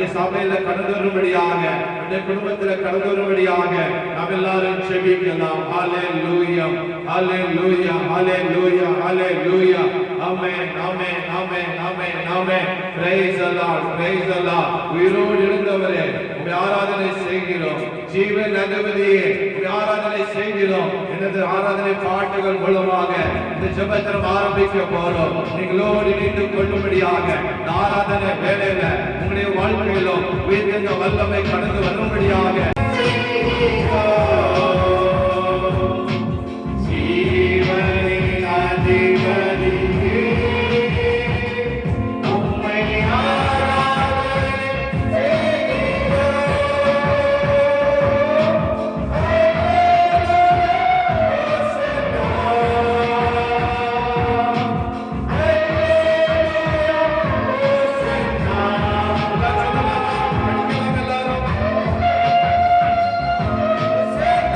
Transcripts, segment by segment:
நம்முடைய சபையில கடந்து வரும்படியாக, நம்முடைய குடும்பத்தில் கடந்து வரும்படியாக நாம் எல்லாரும் ஜெபிக்கலாம். ஹalleluya, ஹalleluya, ஹalleluya, ஹalleluya. ஆமென், ஆமென், ஆமென், ஆமென், ஆமென். praise the Lord, praise the Lord. உயிரோடு இருந்தவரே உம்மை ஆராதனை செய்கிறோம். ஜீவன் அதிபதியே உம்மை ஆராதனை செய்கிறோம். எனது ஆராதனை பாட்டுகள் மூலமாக இந்த ஜெபத்தை ஆரம்பிக்க போறோம். நீங்களோடு இணைந்து கொள்ளும்படியாக ஆராதனை வேளையில உங்களுடைய வாழ்க்கையிலும் உயிர்த்த வல்லமை கடந்து வரும்படியாக ஜீவனின் அதிபதி Say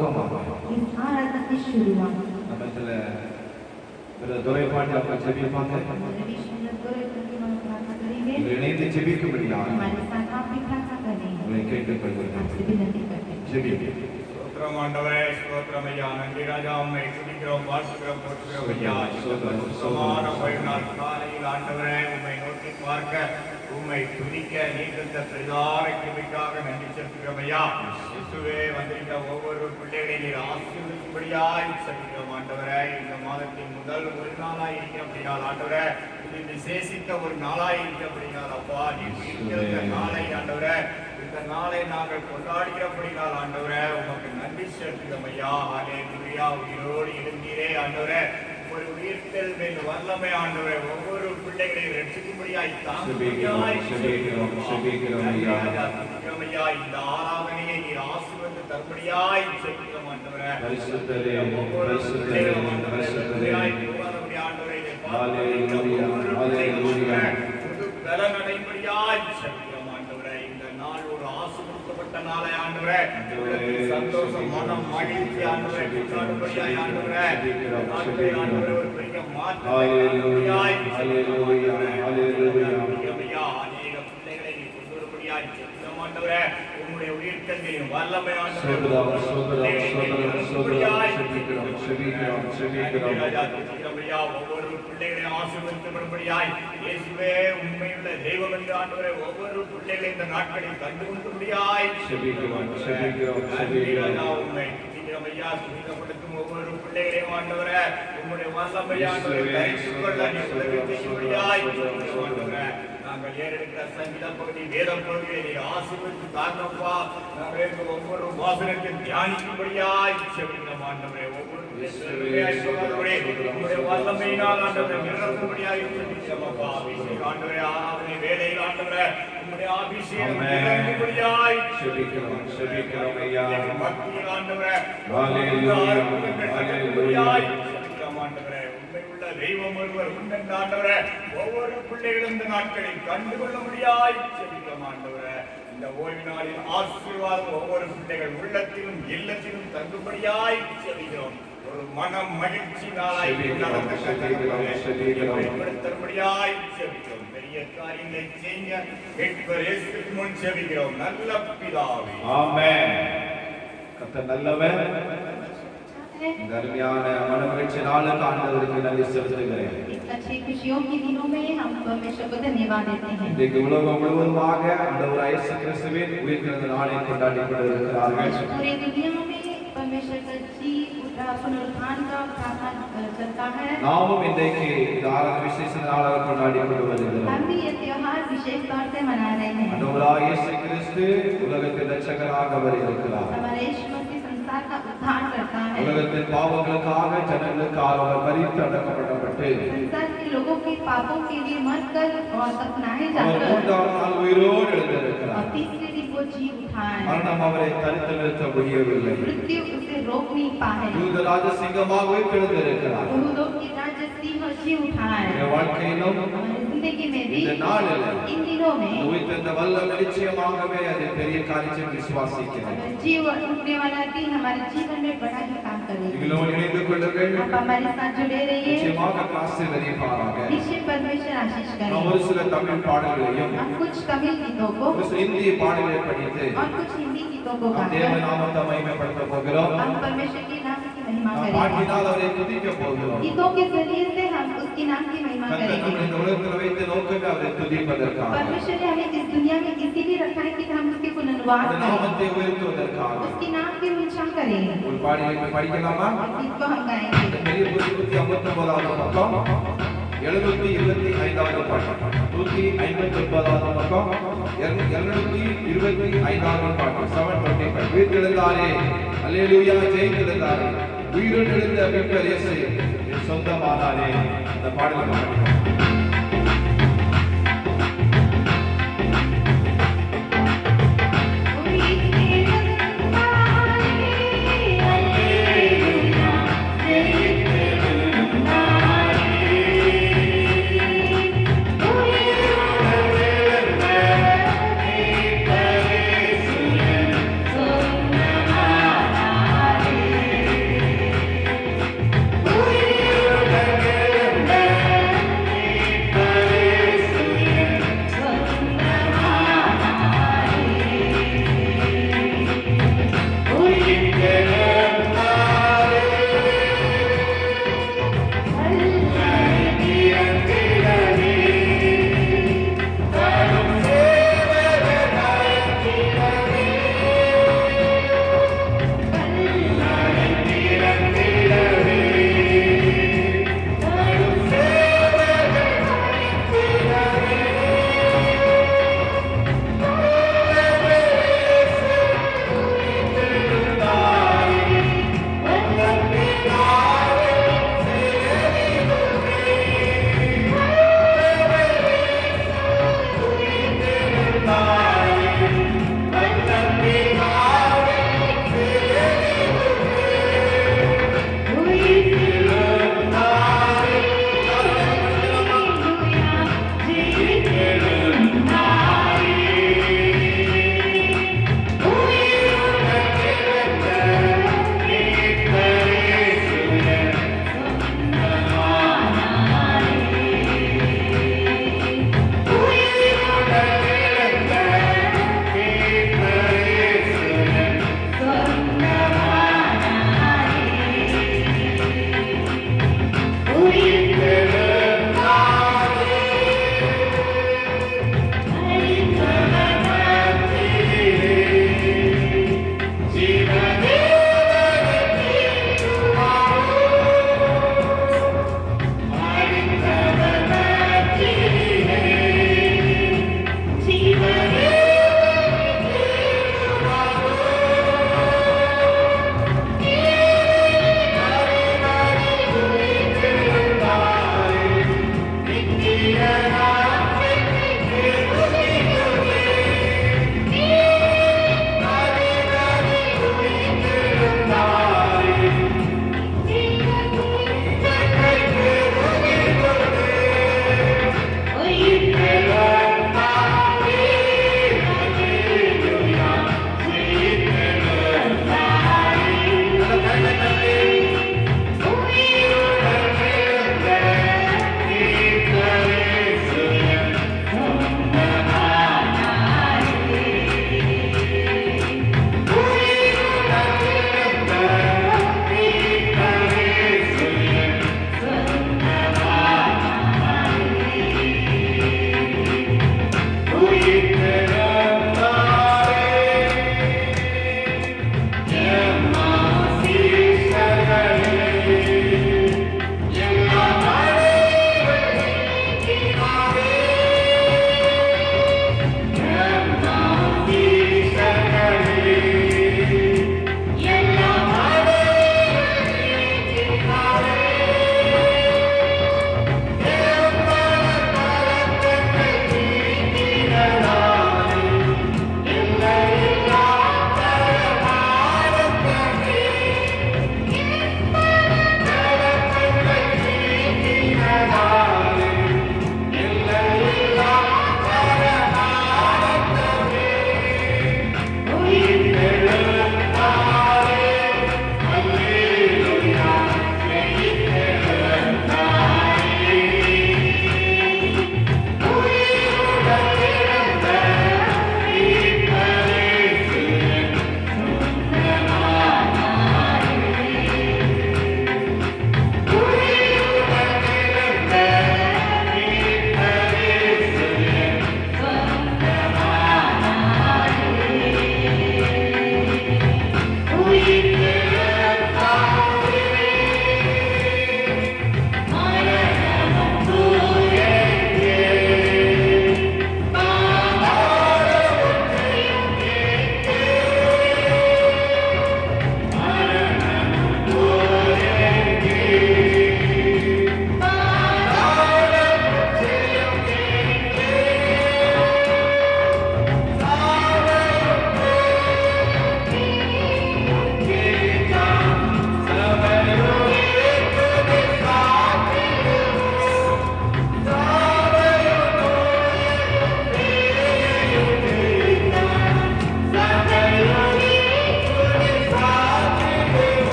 துவக்கமாக इस आराधना की शुरुआत நம்ம இதுல துரைப்பாண்டி அவங்க ஜெபிப்பாங்க. இணைந்து ஜெபிக்கும்படியாக உங்களை கேட்டுக்கொள்கிறேன். ஜெபிப்போம். ஸ்தோத்திரம் ஆண்டவரே, ஸ்தோத்திரம் ஐயா. நன்றி ராஜா, உம்மை துதிக்கிறோம், வாழ்த்துகிறோம், போற்றுகிறோம் ஐயா. சுத்தமான ஓய்வுநாள் காலையில் ஆண்டவரே உம்மை நோக்கி பார்க்க, உம்மை துதிக்க நீண்ட பிரதான கிருபைக்காக நன்றி செலுத்துகிறோம் ஐயா. இயேசுவே, வந்திருக்க ஒவ்வொரு பிள்ளைகளை நீர் ஆசீர்வதிக்கும்படியாய் செலுத்துகிறோம் ஆண்டவரே. இந்த மாதத்தின் முதல் ஒரு நாளாய் இருக்கிறபடியால் ஆண்டவரே, இது விசேஷித்த ஒரு நாளாய் இருக்கிறபடியால் அப்பா, நீர் நாளை ஆண்டவரே, இந்த நாளை நாங்கள் கொண்டாடுகிறபடியால் ஆண்டவரே உமக்கு நன்றி செலுத்துகிறோம் ஐயா. ஹல்லேலூயா. உயிரோடு இருந்தீரே ஆண்டவரே, ஒரு உயிர்த்தெல் மேல் வல்லமை ஆண்டவரே, ஒவ்வொரு பிள்ளைகளையும் ரட்சிக்கும்படியாய் தாங்கும்படியாய் செபிக்கிறோம் ஐயா. இந்த ஆராதனையை நீர் ஆசீர்வதித்து தரும்படியாய் செபிக்கிறோம் ஆண்டவரே. பரிசுத்தரே, ஒவ்வொரு பிள்ளைகளும் ஆண்டவரே புது பலன் அடையும்படியாய் செபிக்கிறோம் ஆண்டவரே. இந்த நாள் ஒரு ஆசீர்வதிக்கப்பட்ட நாளை ஆண்டவரே, சந்தோஷம், மனம், மகிழ்ச்சி ஆண்டவரே கொண்டாடும்படியாய் ஆண்டவரே, ஆண்டவரே ஒரு பெரிய மாற்றம் அநேக பிள்ளைகளை நீ கொண்டு வரும்படியாய் செபிக்கிறோம் ஆண்டவரே. உம்முடைய உயிர்த்தெழுதலின் வல்லமை ஆண்டவரே ஒவ்வொரு பிள்ளைகளையும் ஆசீர்வதிக்கப்படும்படியாய் இயேசுவே உண்மையுள்ள தெய்வம் என்று ஆண்டவரே ஒவ்வொரு பிள்ளைகளை இந்த நாட்களில் கண்டு கொண்டுபடியாய் உண்மை ஐயா. சுத்தப்படுத்தும் ஒவ்வொரு பிள்ளைகளையும் ஆண்டவரே உம்முடைய வல்லமை ஆண்டவரே நாங்கள் ஏறெடுக்கிற சங்கீத பகுதி, வேத பகுதியை நீர் ஆசீர்வதித்து தாங்கப்பா. நாங்கள் ஒவ்வொரு வாசனத்தையும் தியானிக்கும்படியாய் செபிக்கிறோம் ஆண்டவரே. ஒவ்வொரு வல்லமையினால் ஆண்டவரை நிரப்பும்படியாய் செபிக்கிறோம்ப்பா. அபிஷேகம் ஆண்டவரே, ஆராதனை வேலையில் ஆண்டவரே உம்முடைய அபிஷேகம் நிரப்பும்படியாய் செபிக்கிறோம் ஐயா. பக்தியில் ஆண்டவரே ஆண்டவரே உண்மையுள்ள தெய்வம் ஒருவர் உண்டென்ற ஆண்டவரே ஒவ்வொரு பிள்ளைகளும் இந்த நாட்களில் கண்டுகொள்ள முடியாய் செபிக்கிறோம் ஆண்டவரே. இந்த ஓய்வு நாளில் ஆசீர்வாதம் ஒவ்வொரு பிள்ளைகள் உள்ளத்திலும் இல்லத்திலும் தங்கும்படியாய் செபிக்கிறோம். ஒரு மனம் மகிழ்ச்சி நாளாய் பயன்படுத்தபடியாய் செபிக்கிறோம். பெரிய காரியங்களை செய்ய கேட்பர் இயேசுவின் முன் செபிக்கிறோம் நல்ல பிதாவே. ஆமென். கர்த்தர் நல்லவர். அருமையான மனமகிழ்ச்சி நாளுக்கு ஆண்டவருக்கு நன்றி செலுத்துகிறேன். अच्छी खुशियों के दिनों में हम परमेश्वर को धन्यवाद देते हैं. இன்றைக்கு உலகம் முழுவதுமாக ஆண்டவர் இயேசு கிறிஸ்துவின் உயிர்த்தெழுந்த நாளை கொண்டாடி கொண்டிருக்கிறார்கள். पूरी दुनिया में परमेश्वर का जी पुनरुत्थान का प्रार्थना चलता है. நாமும் இன்றைக்கு இந்த ஆராதனை விசேஷ நாளாக கொண்டாடி கொண்டு வருகிறோம். हम भी ये त्योहार विशेष तौर से मना रहे हैं. ஆண்டவராகிய இயேசு கிறிஸ்து உலகத்தின் இரட்சகராக வருகிறார். हमारे यीशु मसीह संसार का उद्धार करता है. உலகத்தின் பாவங்களுக்காக ஜனங்களுக்காக அவர் மரித்து அடக்கப்பட்டு संसार के लोगों के पापों के लिए मरकर और दफनाए அவர் जाकर மூன்றாம் நாள் உயிரோடு எழுந்திருக்கிறார். और तीसरे दिन वो जी उठाए. மரணம் அவரை தடுத்து நிறுத்த முடியவில்லை. मृत्यु उसे रोक नहीं पाए. யூத ராஜசிங்கமாக எழுந்திருக்கிறார். यहूदियों के राजा सिंह जी उठाए. வாழ்க்கையிலும் हमारी जिंदगी में भी இந்த நாளில் इन दिनों में உயிர்த்தெழுந்த வல்லமை நிச்சயமாகவே அது பெரிய காரியத்தை விசுவாசிக்கிறேன். जीवन उठने वाला दिन हमारे जीवन में बड़ा ही काम करेगा. நீங்களும் இணைந்து கொள்ளுங்கள். आप हमारे साथ जुड़े रहिए. நிச்சயமாக ஆசீர்வதிப்பாராக. निश्चय परमेश्वर आशीष நாம் करें. ஒரு சில தமிழ் பாடல்களையும் हम कुछ तमिल गीतों को ஒரு சில இந்திய பாடல்களை படித்து और कुछ हिंदी गीतों को நாம் தேவ गाकर நாமத்தை மகிமைப்படுத்த போகிறோம். हम परमेश्वर के नाम की महिमा நாம் करेंगे. பாட்டினால் அவரை துதிக்க போகிறோம். गीतों के जरिए से हम उसके नाम की महिमा கர்த்தர் करेंगे. நம்மை இந்த உலகத்தில் வைத்து நோக்கமே அவரை துதிப்பதற்காக, परमेश्वर ने हमें इस दुनिया में इसीलिए रखा है कि हम उसके पुनर्वास அந்த करें, நாமத்தை உயர்த்துவதற்காக. उसके नाम की ऊंचा करें. ஒரு பாடலை படிக்கலாமா? गीत को हम गाएंगे. பெரிய 159வது பக்கம் 725வது பாட்டு, 159வது பக்கம் 225வது பாட்டு, 725. உயிர்த்தெழுந்தாரே, அல்லேலூயா, ஜெயித்தெழுந்தாரே, உயிரோடு எழுந்த மீட்பர் இயேசு என் சொந்தமானாரே. அந்த பாடலை பாடுகிறோம். Hallelujah.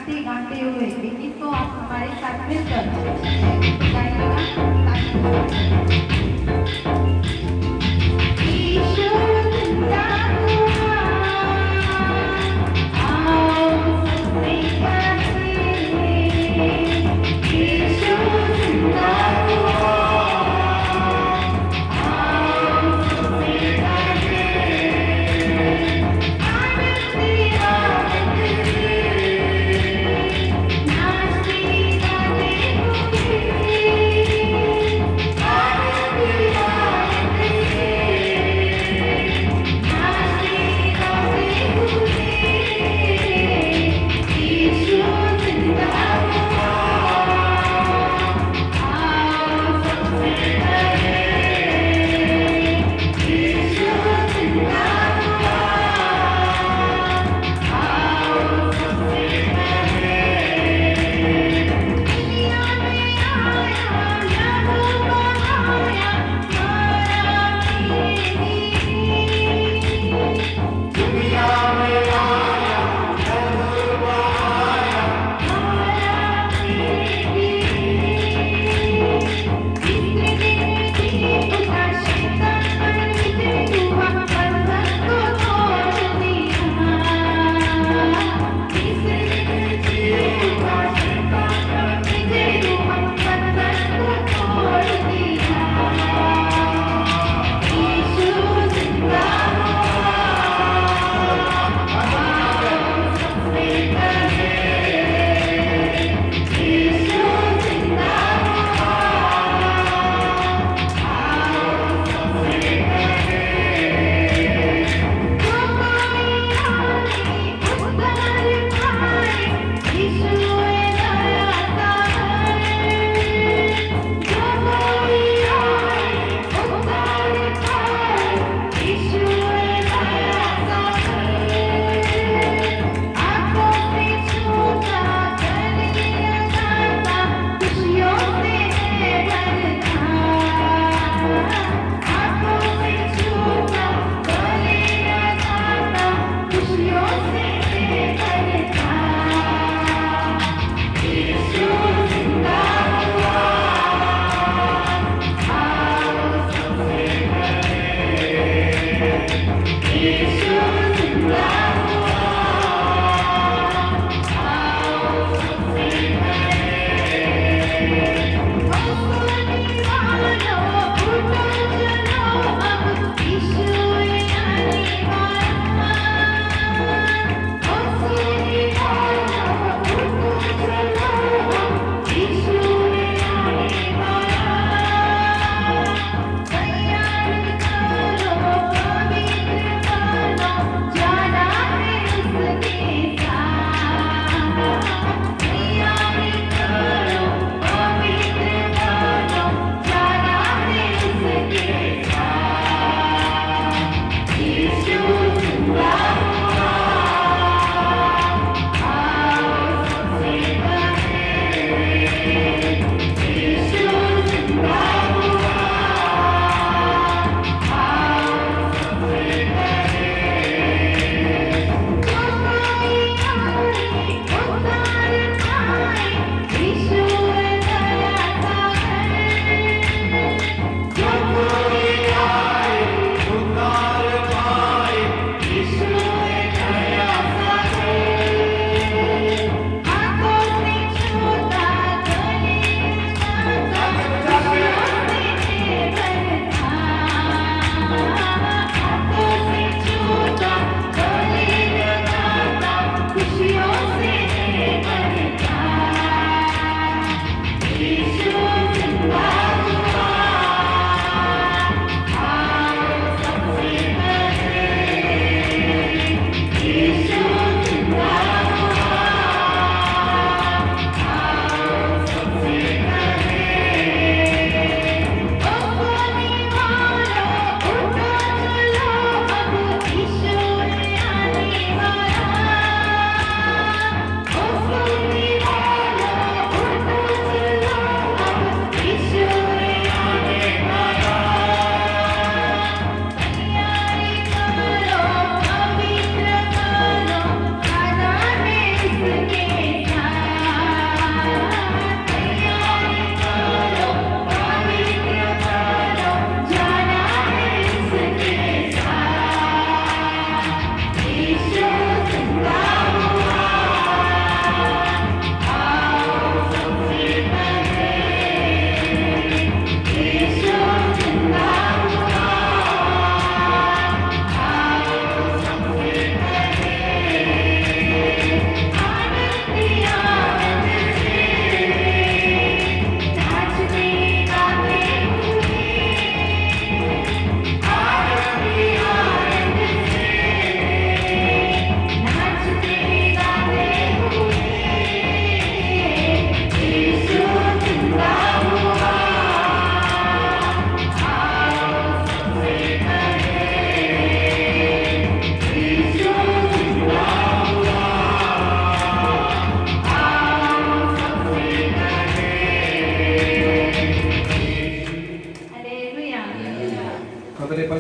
नाचते गाते हुए एक गीत को आप हमारे साथ मिलकर गाइएगा ताकि ईश्वर जिंदा हुआ, आओ सबसे गाते, ईश्वर जिंदा हुआ, आओ सबसे गाते, आनंदी आनंद से नाचते गाते हुए, आनंदी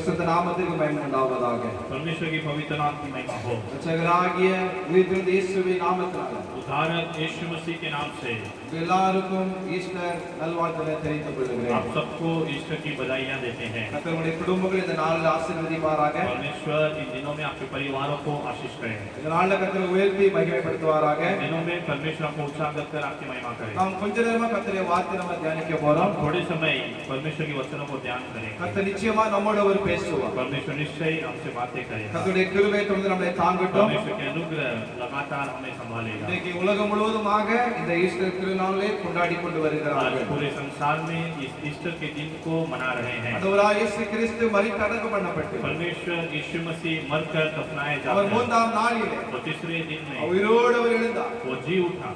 பரிசுத்த நாமத்துக்கு மகிமை உண்டாவதாக. परमेश्वर की पवित्र नाम की महिमा हो। ரட்சகராகிய உயிர்த்தெழுந்த இயேசுவின் நாமத்தினால उद्धारक यीशु मसीह के नाम से எல்லாருக்கும் ஈஸ்டர் நல்வாழ்த்துக்களை தெரிவித்துக் கொள்கிறேன். आप सबको ईस्टर की बधाइयां देते हैं। கர்த்தருடைய குடும்பங்கள் இந்த நாளில் ஆசீர்வதிப்பாராக. परमेश्वर इन दिनों में आपके परिवारों को आशीष करें। இந்த நாளில் கர்த்தரை உயர்த்தி மகிமைப்படுத்துவாராக. इन दिनों में परमेश्वर आपको उत्साह कर आपकी महिमा करें। நாம் கொஞ்ச நேரமா கர்த்தருடைய வார்த்தை நம்ம தியானிக்க போறோம். थोड़े समय परमेश्वर के वचनों को ध्यान करें। கர்த்தர் நிச்சயமா நம்மோட ஒரு பேசுவார். परमेश्वर निश्चय हमसे बातें करें। கர்த்தருடைய கிருபை தொடர்ந்து நம்மை தாங்கட்டும். परमेश्वर के अनुग्रह लगातार हमें संभालेगा। இன்னைக்கு உலகம் முழுவதுமாக இந்த ஈஸ்டர் திருநாளை கொண்டாடி கொண்டு आज வருகிறார்கள். पूरे संसार में इस ईस्टर के दिन को मना रहे हैं। ஆண்டவராகிய இயேசு கிறிஸ்து மரித்து அடக்கம் பண்ணப்பட்டு परमेश्वर यीशु मसीह मरकर दफनाए அவர் जाते हैं। மூன்றாம் நாளிலே वो तीसरे दिन में உயிரோடு அவர் எழுந்தார். वो जी उठा।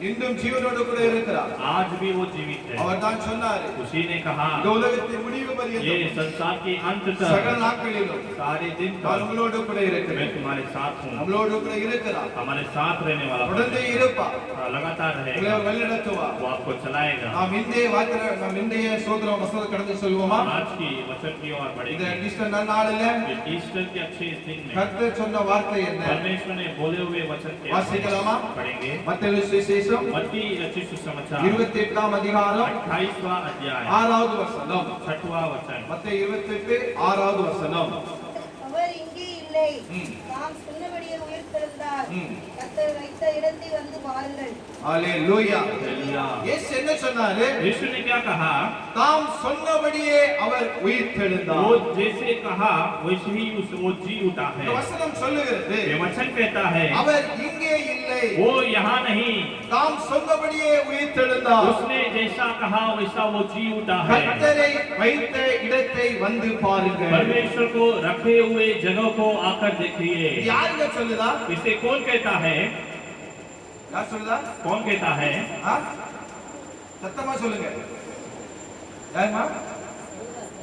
இன்னும் ஜீவனோடு கூட இருக்கிறார். आज भी वो जीवित है। அவர் தான் சொன்னார், उसी ने कहा இந்த உலகத்தின் முடிவு ये பரியந்தம் संसार के अंत சகல तक நாட்களிலும் सारे दिन நான் तक உங்களோடு கூட मैं இருக்கிறேன். तुम्हारे साथ हूँ। நம்மளோடு கூட இருக்கிறார். हमारे साथ रहने वाला தொடர்ந்து இருப்பார். लगातार உங்களை रहेगा। அவர் வழிநடத்துவார். वो आपको चलाएगा। நாம் இந்திய சோதரம் வசனம் கடந்து சொல்லுவோமா? आज की वचन की ओर இந்த बढ़ेंगे। ஈஸ்டர் நன்னாளில் इस ईस्टर के अच्छे इस दिन में கர்த்தர் சொன்ன வார்த்தை என்ன? परमेश्वर ने बोले हुए वचन के வாசிக்கலாமா? पढ़ेंगे। மத்தேயு சுவிசேஷம் मत्ती रचित सुसमाचार 28ஆம் அதிகாரம் 28वां अध्याय 6வது வசனம். 6वां वचन। மத்தேயு 28 6வது வசனம். அவர் இங்கே இல்லை, ம். நாம் சொன்னபடியே உயிர்த்தெழுந்தார். ம். கர்த்தர் வைத்த இடத்தை வந்து பாருங்கள். ஹalleluya. हालेलुया। இயேசு என்ன சொன்னாரு? यीशु ने क्या कहा? தாம் சொன்னபடியே அவர் உயிர்த்தெழுந்தார். वो जैसे कहा वैसे ही वो जी उठा है। இந்த வசனம் சொல்லுகிறது, ये वचन कहता है அவர் இங்கே இல்லை, वो यहाँ नहीं, தாம் சொன்னபடியே உயிர்த்தெழுந்தார். उसने जैसा कहा वैसा वो जी उठा है। கர்த்தரை வைத்த இடத்தை வந்து பாருங்கள். परमेश्वर को रखे हुए जगह को आकर देखिए। யாருங்க சொல்லுதா? इसे कौन कहता है? யார் சொல்லுதா? कौन कहता है? ஆ? சத்தமா சொல்லுங்க. யாருமா?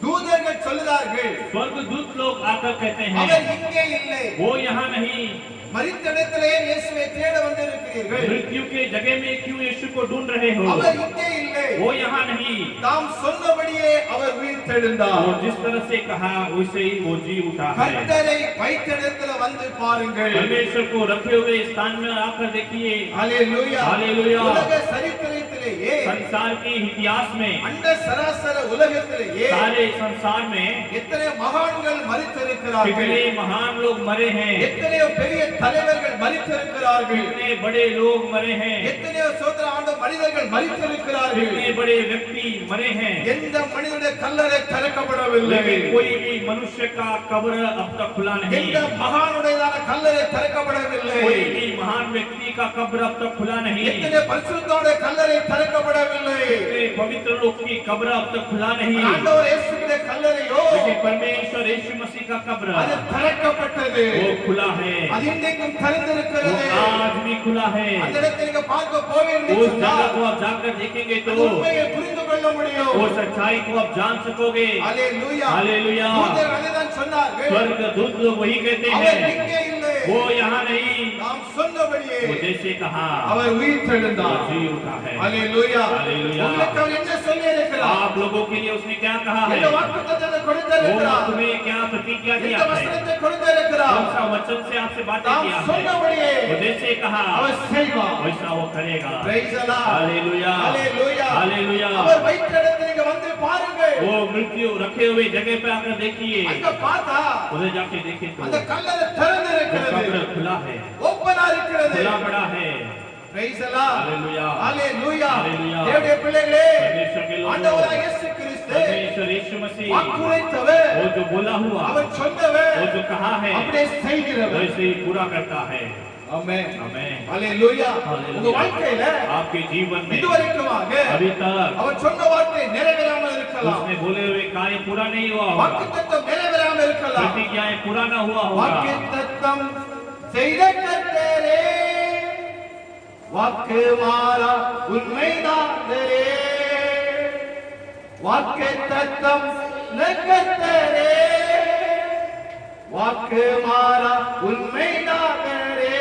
தூதர்கள் சொல்லுகிறார்கள், स्वर्ग दूत लोग आकर कहते அவர் हैं இங்கே இல்லை, वो यहाँ नहीं। மரித்த இடத்திலே இயேசுவை தேட வந்திருக்கிறீர்கள். मृत्यु के जगह में क्यों यीशु को ढूंढ रहे हो? அவர் இங்கே இல்லை, वो यहाँ नहीं। தாம் சொன்னபடியே அவர் உயிர்த்தெழுந்தார். वो जिस तरह से कहा वैसे ही वो जी उठा है। கர்த்தரை வைத்த இடத்துல வந்து பாருங்கள். परमेश्वर को रखे हुए स्थान में आकर देखिए। ஹalleluya. ஹalleluya. உலக சரித்திரத்திலேயே, संसार के इतिहास में, அண்ட சராசர உலகத்திலேயே सारे संसार में எத்தனை மகான்கள் மரித்திருக்கிறார்கள். कितने महान लोग मरे हैं, எத்தனையோ பெரிய தலைவர்கள் மரித்திருக்கிறார்கள். कितने बड़े लोग मरे हैं, எத்தனையோ சோதர ஆண்ட மனிதர்கள் மரித்திருக்கிறார்கள். कितने बड़े व्यक्ति मरे हैं, எந்த மனிதனுடைய கல்லறை திறக்கப்படவில்லை. लेकिन कोई भी मनुष्य का कब्र अब तक खुला எந்த नहीं। மகானுடையதான கல்லறை திறக்கப்படவில்லை. कोई भी महान व्यक्ति का कब्र अब तक खुला नहीं। எத்தனை பரிசுத்தோட கல்லறை திறக்கப்படவில்லை. कितने पवित्र लोग की कब्र अब तक खुला नहीं। ஆண்டவர் இயேசுவின் கல்லறையோ लेकिन परमेश्वर यीशु मसीह का कब्र அது திறக்கப்பட்டது. वो खुला है, அது இன்றைக்கும் वो திறந்திருக்கிறது. आज भी खुला है। அந்த இடத்தை நீங்க பார்க்க போவீர்கள் उस जगह को आप जाकर देखेंगे तो உண்மையை புரிந்து கொள்ள முடியும். वो सच्चाई को आप जान सकोगे। ஹalleluya. हालेलुया। தூதர்கள் அதைதான் சொன்னார்கள். स्वर्ग दूत लोग वही कहते அவர் हैं, இங்கே இல்லை, वो यहाँ नहीं, நாம் சொன்னபடியே वो जैसे कहा அவர் वो உயிர்த்தெழுந்தார். जी उठा है। ஹalleluya. ஹalleluya. உங்களுக்கு அவர் என்ன சொல்லி இருக்கிறார்? आप लोगों के लिए उसने क्या कहा है? என்ன வாக்குத்தத்தத்தை वो கொடுத்திருக்கிறார்? तुम्हें क्या प्रतिज्ञा दिया எந்த है? வசனத்தை கொடுத்திருக்கிறார்? कौन सा वचन से आपसे बातें நாம் किया है? சொன்னபடியே वो जैसे कहा அவர் செய்வார். वैसा वो करेगा। Praise the Lord. Hallelujah. Hallelujah. Hallelujah. அவர் வைத்த இடத்தை நீங்க வந்து பாருங்கள். वो मृत्यु रखे हुए जगह पे आकर देखिए। அங்க பார்த்தா उधर जाके देखे तो அந்த கல்லறை वो திறந்திருக்கிறது. कब्र खुला है, ஓப்பனா இருக்கிறது. खुला पड़ा है। Praise the Lord. हालेलुया। ஹalleluya. ஹalleluya. தேவனுடைய பிள்ளைகளே, परमेश्वर के लोगों, ஆண்டவராகிய இயேசு கிறிஸ்து परमेश्वर यीशु मसीह வாக்குரைத்தவர், वो जो बोला हुआ, அவர் சொன்னவர், वो जो कहा है அப்படியே செய்கிறவர். वैसे ही पूरा करता है। ஆமென். आमेन। ஹalleluya. हालेलुया। உங்க வாழ்க்கையில आपके जीवन में இதுவரைக்குமாக अभी तक அவர் சொன்ன வார்த்தை நிறைவேறாமல் இருக்கலாம். उसने बोले हुए कार्य पूरा नहीं हुआ होगा, வாக்குத்தத்தம் நிறைவேறாமல் இருக்கலாம். प्रतिज्ञाएं पूरा न हुआ होगा। வாக்குத்தத்தம் செய்த கர்த்தரே, வாக்கு மாறா உண்மைதானரே, வாக்குத்தத்தம் கர்த்தரே, வாக்கு மாறா உண்மைதானரே,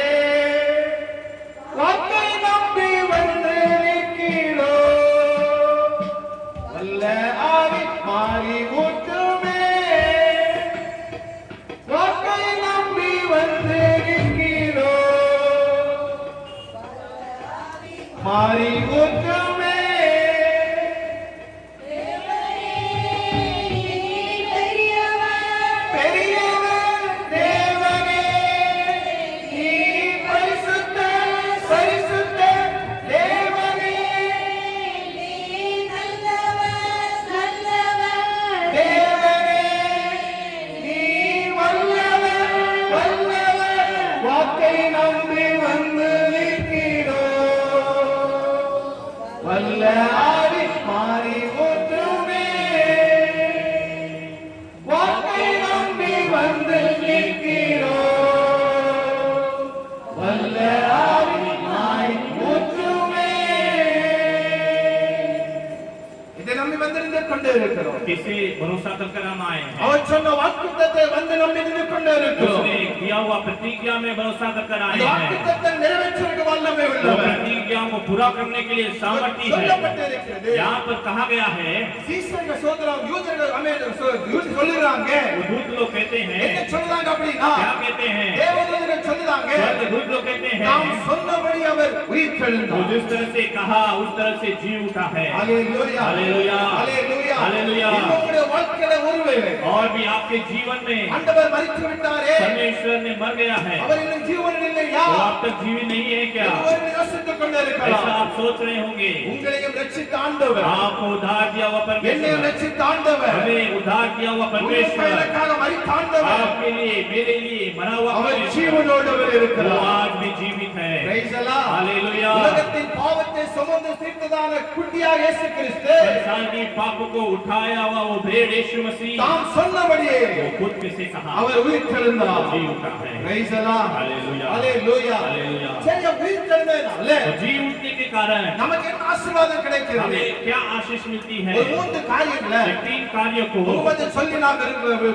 வாக்கை நம்பி வந்து நிற்கிறோ, வல்ல ஆவி மாறி ஊற்றுமே, மாறி ஊற்றுமே பெரியவர் தேவனே நீ பரிசுத்த பரிசுத்த தேவனே தேவனே நீ வல்லவர் வல்லவர் வாக்கை நம்பி வந்து நிற்கிறோம் வல்ல ஆவி மாறி ஊற்றுமே வாக்கை நம்பி வந்து நிற்கிறோம் வல்ல ஆவி மாறி ஊற்றுமே இதை நம்பி வந்து நின்று கொண்டு இருக்கிறோம் किसे भरोसा कर हम आए हैं அவர் சொன்ன வாக்குத்தத்தத்தை வந்து நம்பி நின்று கொண்டு இருக்கிறோம் उसने किया हुआ प्रतिज्ञा में भरोसा कर आए அந்த हैं வாக்குத்தத்தத்தை நிறைவேற்றுவதற்கு வல்லமை वो உள்ளவர் प्रतिज्ञा को पूरा करने के लिए सामर्थ्य है சொல்லப்பட்டிருக்கிறது यहाँ पर कहा गया है சீசர்கள் சோதரம் யூதர்கள் யூதர்கள் சொல்லுறாங்க वो दूत लोग कहते என்ன हैं சொல்றாங்க அப்படினா क्या कहते हैं தேவதூதர்கள் சொல்லுறாங்க स्वर्गदूत लोग कहते நாம் हैं சொன்னபடி அவர் वो உயிர்த்தெழுந்தார் जिस तरह से कहा उस तरह से जी उठा है ஹalleluya हालेलुया ஹalleluya हालेलुया உங்களுடைய வாழ்க்கையில ஒருவேளை और भी आपके जीवन में ஆண்டவர் மரித்து விட்டாரே परमेश्वर ने मर गया है அவர் இன்னும் ஜீவனில் இல்லையா वो आप तक जीवित नहीं है क्या ஒருவர் யோசித்துக் கொண்டே ऐसा இருக்கலாம் आप सोच रहे होंगे உங்களையும் ரட்சித்த ஆண்டவர் आपको उद्धार दिया हुआ என்னையும் परमेश्वर ரட்சித்த ஆண்டவர் हमें उद्धार दिया हुआ परमेश्वर உங்களுக்காக மரித்த ஆண்டவர் आपके लिए मेरे लिए मरा हुआ அவர் परमेश्वर ஜீவனோடு वो இருக்கிறார் आज भी जीवित है Praise the Lord. हालेलुया உலகத்தின் பாவத்தை சுமந்து தீர்த்ததான குட்டியாக இயேசு கிறிஸ்து संसार के पाप को उठाया हुआ वो भेड़ यीशु मसीह தாம் சொன்னபடியே वो खुद किसे कहा அவர் உயிர்த்தெழுந்தார் जी उठा है Praise the Lord. Hallelujah Hallelujah. Hallelujah சரி உயிர்த்தெழுந்தனால तो जी उठने के कारण நமக்கு என்ன ஆசீர்வாதம் கிடைக்கிறது हमें क्या आशीष मिलती है ஒரு மூன்று காரியங்களை ये तीन कार्यों को உங்களுக்கு சொல்லி நான்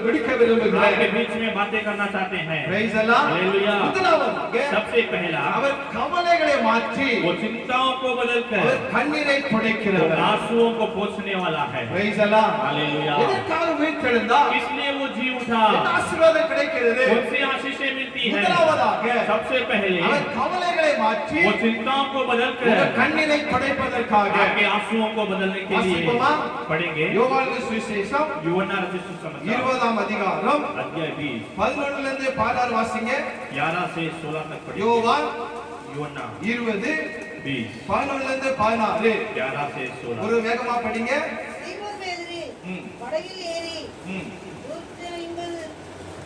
விடுக்க आपके விரும்புகிறேன் बीच में बातें करना चाहते हैं Praise the Lord. हालेलुया முதலாவதாக सबसे पहला அவர் கவலைகளை மாற்றி वो चिंताओं को बदलकर அவர் கண்ணீரை वो துடைக்கிறவர் आंसुओं को पोंछने वाला है Praise the Lord. हालेलुया எதற்காக உயிர்த்தெழுந்தார் इसलिए वो जी उठा என்ன ஆசீர்வாதம் கிடைக்கிறது उनसे आशीषें मिलती है முதலாவதாக सबसे पहले அவர் கவலைகளை மாற்றி वो चिंताओं को உங்கள் बदलकर கண்ணீரை துடைப்பதற்காக आपके आंसुओं को बदलने के लिए வாசிப்போமா? पढ़ेंगे யோவான் சுவிசேஷம் यूहन्ना रचित सुसमाचार 20ஆம் அதிகாரம் अध्याय 20 11 ல இருந்து 16 வாசிங்க 11 से 16 तक पढ़ेंगे யோவான் यूहन्ना 20 20 11 ல இருந்து 16 11 से 16 ஒரு வேகமா படிங்க சீமோன் பேதுரு ம். படகில் ஏறி ம்.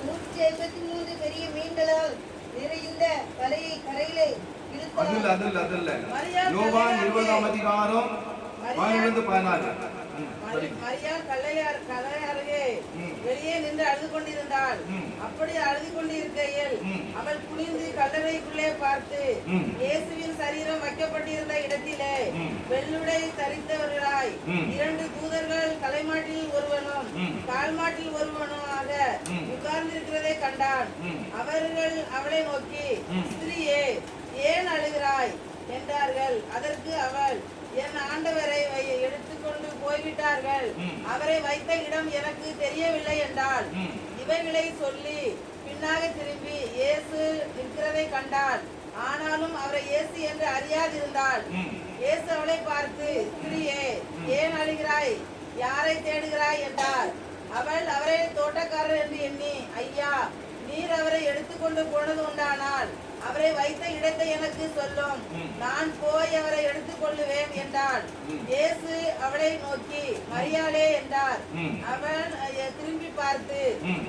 153 பெரிய மீன்களால் நிறைந்த வலையை கரையிலே இழுத்தார். அதுல யோவான் 20ஆம் அதிகாரம் 11 ல இருந்து 16 மரியாள் கல்லையாருகே ம். வெளியே நின்று அழுது கொண்டிருந்தாள். ம். அப்படி அழுது கொண்டிருக்கையில் ம். அவள் குனிந்து கல்லறைக்குள்ளே பார்த்து ம். இயேசுவின் சரீரம் வைக்கப்பட்டிருந்த இடத்திலே ம். வெள்ளுடை தரித்தவர்களாய் ம். 2 தூதர்கள் தலைமாட்டில் ஒருவனும் ம். கால்மாட்டில் ஒருவனுமாக ம். உட்கார்ந்திருக்கிறதை கண்டான். ம். அவர்கள் அவளை நோக்கி ம். ஸ்திரீயே ஏன் அழுகிறாய் என்றார்கள். அதற்கு அவள் என் ஆண்டவரை எடுத்துக்கொண்டு போய்விட்டார்கள். ம். அவரை வைத்த இடம் எனக்கு தெரியவில்லை என்றாள். ம். இவைகளை சொல்லி பின்னாக திரும்பி இயேசு நிற்கிறதை கண்டாள். ஆனாலும் அவரை இயேசு என்று அறியாதிருந்தாள். ம். இயேசு அவளை பார்த்து ஸ்திரீயே ஏன் அழுகிறாய், யாரை தேடுகிறாய் என்றார். அவள் அவரை தோட்டக்காரர் என்று எண்ணி ஐயா நீர் அவரை எடுத்துக்கொண்டு போனது உண்டானால் அவரை வைத்த இடத்தை எனக்கு சொல்லும், நான் போய் அவரை எடுத்துக்கொள்ளுவேன் என்றாள். இயேசு அவளை நோக்கி மரியாளே என்றார். அவள் திரும்பி பார்த்து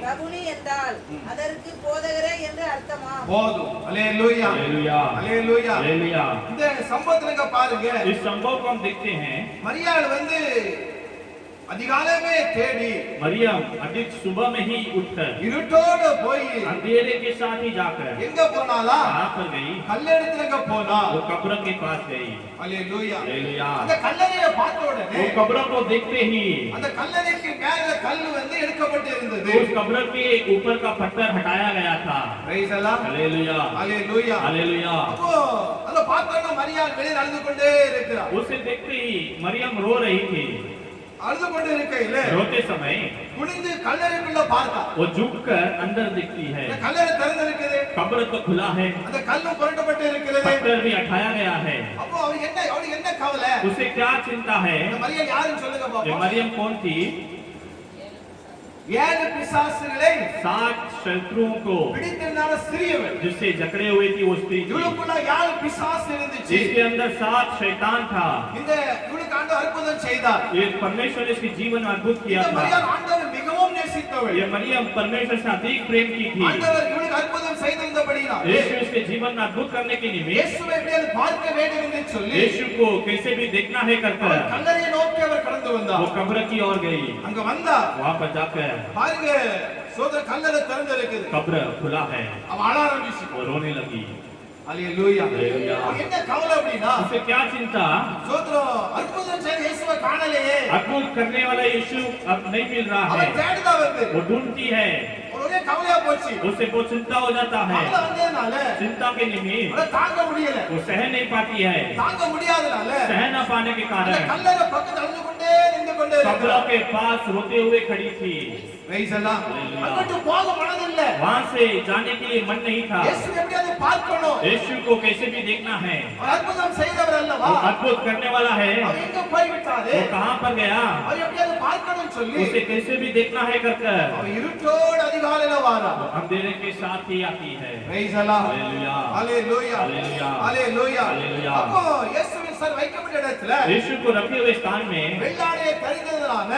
ரபுனி என்றாள். அதற்கு போதகரே என்று அர்த்தமா. போதும். அல்லேலூயா हालेलुया அல்லேலூயா हालेलुया இந்த சம்பவத்துல பாருங்க इस संभव को हम देखते हैं மரியாள் வந்து அதிகாலமே தேடி मरियम अधिक सुबह में ही उठकर இருட்டோடு போய் अंधेरे के साथ ही जाकर எங்க போனாலா कहाँ पर गई கல்லெடுத்துங்க போனா वो कब्र के पास गई அல்லேலூயா हालेलुया அந்த கல்லறையை பார்த்த உடனே वो कब्र को देखते ही அந்த கல்லறைக்கு மேல கல் வந்து எடுக்கப்பட்டு இருந்தது. उस कब्र के ऊपर का पत्थर हटाया गया था பிரைஸ் அல்லாஹ் हालेलुया அல்லேலூயா हालेलुया அப்போ அத பார்த்தோன்னா மரியாள் வெளிய நடந்து கொண்டே இருக்கிறார். उसे देखते ही मरियम रो रही थी அழுது கொண்டு இருக்கையில रोते समय குனிந்து கல்லறைக்குள்ள பார்த்தா वो झुककर अंदर दिखती है। இந்த கல்லறை திறந்து இருக்குது, कब्र तो खुला है, அந்த கல்லும் புரட்டப்பட்டு இருக்கிறது. पत्थर भी हटाया गया है। அப்போ அவளுக்கு என்ன கவலை? उसे क्या चिंता है? இந்த மரியம் யாருன்னு சொல்லுங்க ये பாப்போம். मरियम कौन थी? 7 பிசாசுகளை 7 शत्रुओं को பிடித்திருந்தான ஸ்திரீயவள். जिससे जकड़े हुए थी वो स्त्री थी। இவளுக்குள்ள 7 பிசாசு இருந்துச்சு. जिसके अंदर 7 शैतान था। இந்த இவளுக்கு ஆண்டவர் அற்புதம் செய்தார். ये परमेश्वर ने इसके जीवन में अद्भुत किया இந்த था। மரியம் ஆண்டவர் மிகவும் நேசித்தவள். ये मरियम परमेश्वर से अधिक प्रेम की थी। ஆண்டவர் இவளுக்கு அற்புதம் செய்திருந்தபடியால் यीशु इसके जीवन में अद्भुत करने के निमित्त இயேசுவை எப்படியாவது பார்க்க வேண்டும் என்று சொல்லி यीशु को कैसे भी देखना है करकर கல்லறையை நோக்கி அவர் கடந்து वो வந்தார். कब्र की ओर गई। அங்க வந்தா वहां पर जाकर பாருங்க, சோதர கல்லறை திறந்து இருக்குது. कब्र खुला है। அவ அழ ஆரம்பிச்சு. वो रोने लगी। ஹalleluya. ஹalleluya. என்ன கவலை அப்படினா उसे क्या चिंता? சோதர அற்புதம் செய்த இயேசுவை காணலையே. अद्भुत करने वाला यीशु अब नहीं मिल रहा அவ है। தேடுதா வருது. वो ढूंढती है। ஒரே கவலையா போச்சு. उसे बहुत चिंता हो जाता है। கவலை வந்ததனால चिंता के निमित्त அவ தாங்க முடியல. वो सह नहीं पाती है। தாங்க முடியாதனால सह न पाने के அந்த कारण கல்லறை பக்கத்துல அழுது கொண்டே நின்று கொண்டே कब्र இருக்கிறார். के पास रोते हुए खड़ी थी। பிரைஸ் எல்லாம் அங்கிட்டு போக மனதில்ல. वहां से जाने के लिए मन नहीं था। இயேசு எப்படியாவது பார்க்கணும். यीशु को कैसे भी देखना है। அவர் அற்புதம் செய்தவர் அல்லவா? वो अद्भुत करने वाला है। அவர் எங்க போய் விட்டாரு? वो कहां पर गया? அவர் எப்படியாவது பார்க்கணும்னு சொல்லி उसे कैसे भी देखना है करकर அவர் இருட்டோடு அதிகாலையில வாரா. वो अंधेरे के साथ ही आती है। பிரைஸ் எல்லாம் hallelujah. Hallelujah hallelujah. Hallelujah. Hallelujah. அப்போ இயேசுவின் சர் வைக்கப்பட்ட இடத்துல यीशु को रखे हुए स्थान में வெள்ளாடையை தரித்ததான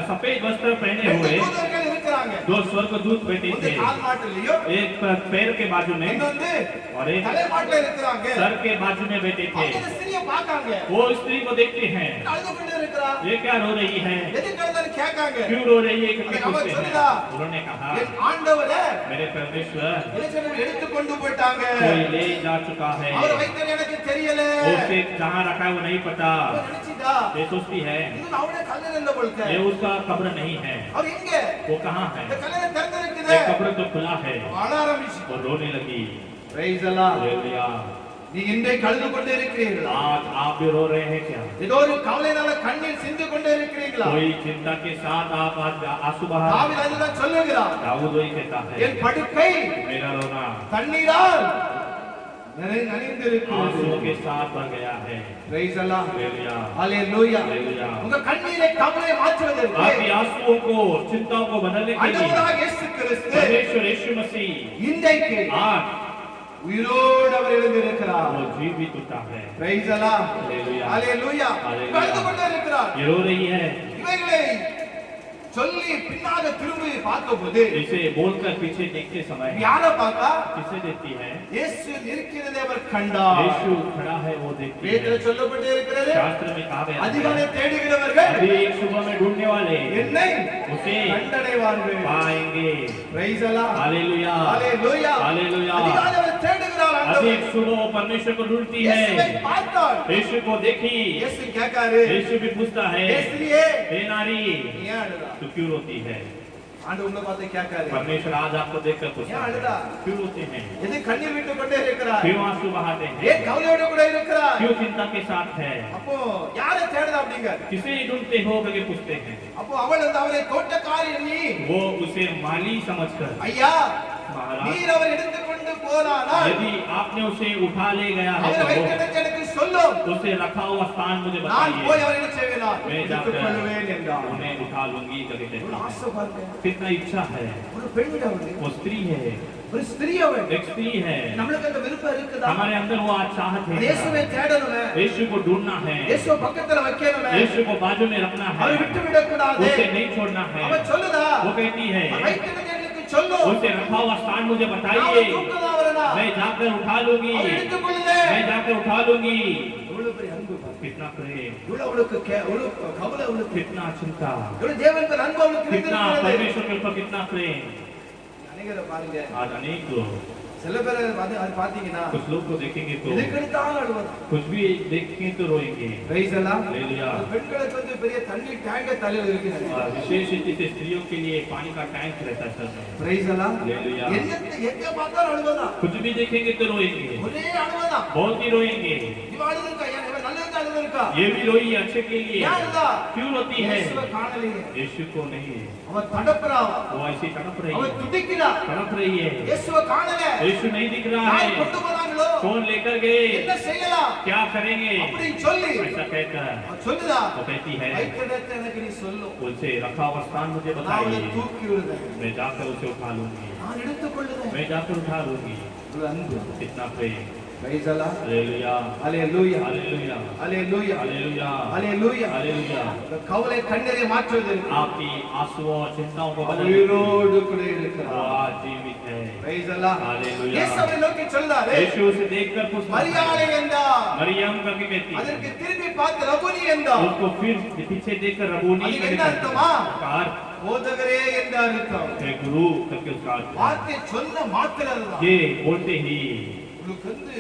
सफेद वस्त्र पहने 2 हुए தூதர்கள் இருக்கிறாங்க. 2 स्वर्गदूत बैठे ஒன்று थे। கால் மாட்டுலயும் एक पैर के बाजू में இன்னொன்று और एक தலை மாட்டுல இருக்கிறாங்க. सर के बाजू में बैठे थे। அந்த ஸ்திரியை பார்க்காங்க. वो स्त्री को देखते हैं। அழுது கொண்டு இருக்கறா. ये क्या रो रही है? எதுக்கு அழுதுன்னு கேட்காங்க. क्यों रो रही है? करके अरे पूछते अमर हैं। उन्होंने कहा என் ஆண்டவரே मेरे परमेश्वर இயேசுவை எடுத்து கொண்டு போய்ட்டாங்க. कोई ले जा चुका है। அவர் வைத்தது எனக்கு தெரியல. उसे जहाँ रखा है वो नहीं पता। அவ நினைச்சிட்டா ये सोचती है இது அவனே கல்லறை இல்ல போல்க. ये उसका कब्र नहीं है। அவர் எங்க? वो कहाँ है? இந்த கல்லறை திறந்து ये இருக்குது. कब्र तो खुला है। அழ ஆரம்பிச்சு. वो रोने लगी। பிரைஸ் எல்லாம் हालेलुया। நீ இன்றைக்கு அழுது கொண்டு இருக்கிறீர்களா? आज आप भी रो रहे हैं क्या? ஏதோ ஒரு கவலையினால கண்ணீர் சிந்து கொண்டு இருக்கிறீர்களா? कोई चिंता के साथ आप आज आंसू बहा रहे தாவீது அதுதான் சொல்லுகிறார். हैं। दाऊद वही कहता है என் படுக்கை मेरा रोना தண்ணீரால் நனைந்திருக்கிறது. आंसुओं के साथ भर गया है। பிரைஸ் எல்லாம் हालेलुया। ஹalleluya. हालेलुया। உங்க கண்ணீரை கவலையை மாற்றுவதற்கு आपकी आंसुओं को चिंताओं को बदलने के लिए ஆண்டவராக இயேசு கிறிஸ்து परमेश्वर यीशु मसीह இன்றைக்கு आज உயிரோடு அவர் எழுந்திருக்கிறார். वो जीवित होता है। பிரைஸ் எல்லாம் हालेलुया। ஹalleluya. हालेलुया। அழுது கொண்டு இருக்கிறார். ये रो रही है। இவைகளை சொல்லி பின்னாக திரும்பி பார்த்தபோது इसे बोलकर पीछे देखते समय யாரை பார்த்தா किसे देखती है? இயேசு இருக்கிறதை அவர் கண்டார். यीशु खड़ा है वो देखती வேதத்தில் है। சொல்லப்பட்டு இருக்கிறது शास्त्र में कहा गया அதிகாலை है தேடுகிறவர்கள் अभी एक सुबह में ढूंढने वाले என்னை उसे கண்டடைவார்கள். पाएंगे। பிரைஸ் எல்லாம் हालेलुया। ஹalleluya. हालेलुया। அதிகாலை அவர் தேடுகிறார். अभी ஆண்டவர் एक सुबह वो परमेश्वर को ढूंढती இயேசுவை है। பார்த்தார். यीशु को देखी। இயேசு கேட்காரு, यीशु भी पूछता है இயேசுவே हे नारी நீ ஏன் அழுதா? तो क्यों रोती है? ஆண்டவர் உங்களை பார்த்து கேட்காரு, परमेश्वर आज आपको देखकर पूछता क्या अड़ता? है क्यों रोते हैं? எது கண்ணீர் விட்டு கொண்டே இருக்கிறார்? क्यों आंसू बहाते ஏன் हैं? கவலையோடு கூட இருக்கிறார்? क्यों चिंता के साथ है? அப்போ யாரை தேடுதா அப்படிங்க? किसे ढूंढते हो करके पूछते हैं। அப்போ அவள் வந்து அவரை தோட்டக்காரி எண்ணி, वो उसे माली समझकर ஐயா महाराज நீர் அவர் எடுத்துக்கொண்டு போனானால் यदि आपने उसे उठा ले गया है அவரை வைத்த तो இடத்தை எனக்கு சொல்லும், उसे रखा हुआ स्थान मुझे நான் போய் बताइए। அவரை என்ன செய்வேனா मैं எடுத்துக் கொள்வேன் जाकर என்றார். उन्हें उठा लूंगी करके कहती ஒரு है। ஆசை பாருங்க, कितना इच्छा है। ஒரு பெண் அவள், वो स्त्री है, ஒரு ஸ்திரீ அவள். एक स्त्री है। நம்மளுக்கு அந்த விருப்பம் இருக்குதா? हमारे अंदर वो आज चाहत இயேசுவை है தேடணுமே, यीशु को ढूंढना है, இயேசுவை பக்கத்துல வைக்கணுமே, यीशु को बाजू में रखना है, அவரை விட்டு விடக்கூடாது. उसे नहीं छोड़ना அவ है। சொல்லுதா, वो कहती है வைத்த இடத்தை எனக்கு சொல்லும், उसे रखा हुआ स्थान मुझे நான் बताइए, தூக்குதா அவரனா, मैं जाकर उठा लूंगी, அவர் எடுத்துக் கொள்ளுதே. मैं जाकर उठा लूंगी। இவ்வளவு பெரிய அன்பு பாரு. कितना प्रेम, இவ்வளவு அவளுக்கு இவ்வளவு கவலை அவளுக்கு, कितना चिंता, இவ்வளவு தேவன் மேல் அன்பு அவளுக்கு कितना இருந்திருக்கிறது. परमेश्वर के ऊपर कितना प्रेम। அநேகரை பாருங்க, आज अनेक लोग, சில பேர் அது பாத்தீங்கன்னா कुछ लोग को देखेंगे तो எதுக்கெடுத்தாலும் அழுவாங்க. कुछ भी देखेंगे तो रोएंगे। பிரைஸ் எல்லாம் हालेलुया। பெண்களுக்கு வந்து பெரிய தண்ணீர் டேங்க் தலையில இருக்குது. और विशेष रीति से स्त्रियों के लिए पानी का टैंक रहता है सर में। பிரைஸ் எல்லாம் हालेलुया। எங்க பார்த்தாலும் அழுவதான், कुछ भी देखेंगे तो रोएंगे, ஒரே அழுவதான். बहुत ही रोएंगे। இவ அழுதுருக்கா, இவ நல்லதுக்கு நல்லது இருக்கா ये भी रोई अच्छे के लिए ஏன் இல்ல क्यों रोती है இயேசுவை காணலையே यीशु को नहीं அவன் தடப்புறான் वो ऐसी तड़प रही அவன் है துடிக்கிறான் तड़प रही है இயேசுவை காணல यीशु नहीं दिख रहा யார் है கொண்டு போறாங்களோ कौन लेकर गए என்ன செய்யலாம் क्या करेंगे அப்படி சொல்லி ऐसा कहकर அவன் சொல்லுதா वो कहती है வைத்திடத்தை எனக்கு நீ சொல்லு उनसे रखा हुआ स्थान मुझे நான் அவனை बताइए தூக்கி விடுறேன் मैं जाकर उसे उठा लूंगी நான் எடுத்துக்கொள்ளுவேன் मैं जाकर उठा लूंगी ஒரு அன்பு कितना प्रेम பிரைஸ் அல்லாஹ் hallelujah hallelujah hallelujah hallelujah hallelujah hallelujah hallelujah கவலை கண்ணீரை மாற்றுவதற்கு आपकी आंसुओं और चिंताओं को बदलने உயிரோடு கூட वो இருக்கிறார் आज जीवित है பிரைஸ் அல்லாஹ் हालेलुया இயேசுவை நோக்கி சொல்றாரு यीशु उसे देखकर पूछता மரியாதை என்றா मरियम करके कहती है அதற்கு திரும்பி பார்த்து ரபுனி என்றா उसको फिर पीछे देखकर रबूनी அதுக்கு करके என்ன அர்த்தமா उसका अर्थ போதகரே என்ற அர்த்தம் है गुरु करके उसका अर्थ है। வார்த்தை சொன்ன மாத்திரம்தான் ये बोलते ही உங்களுக்கு வந்து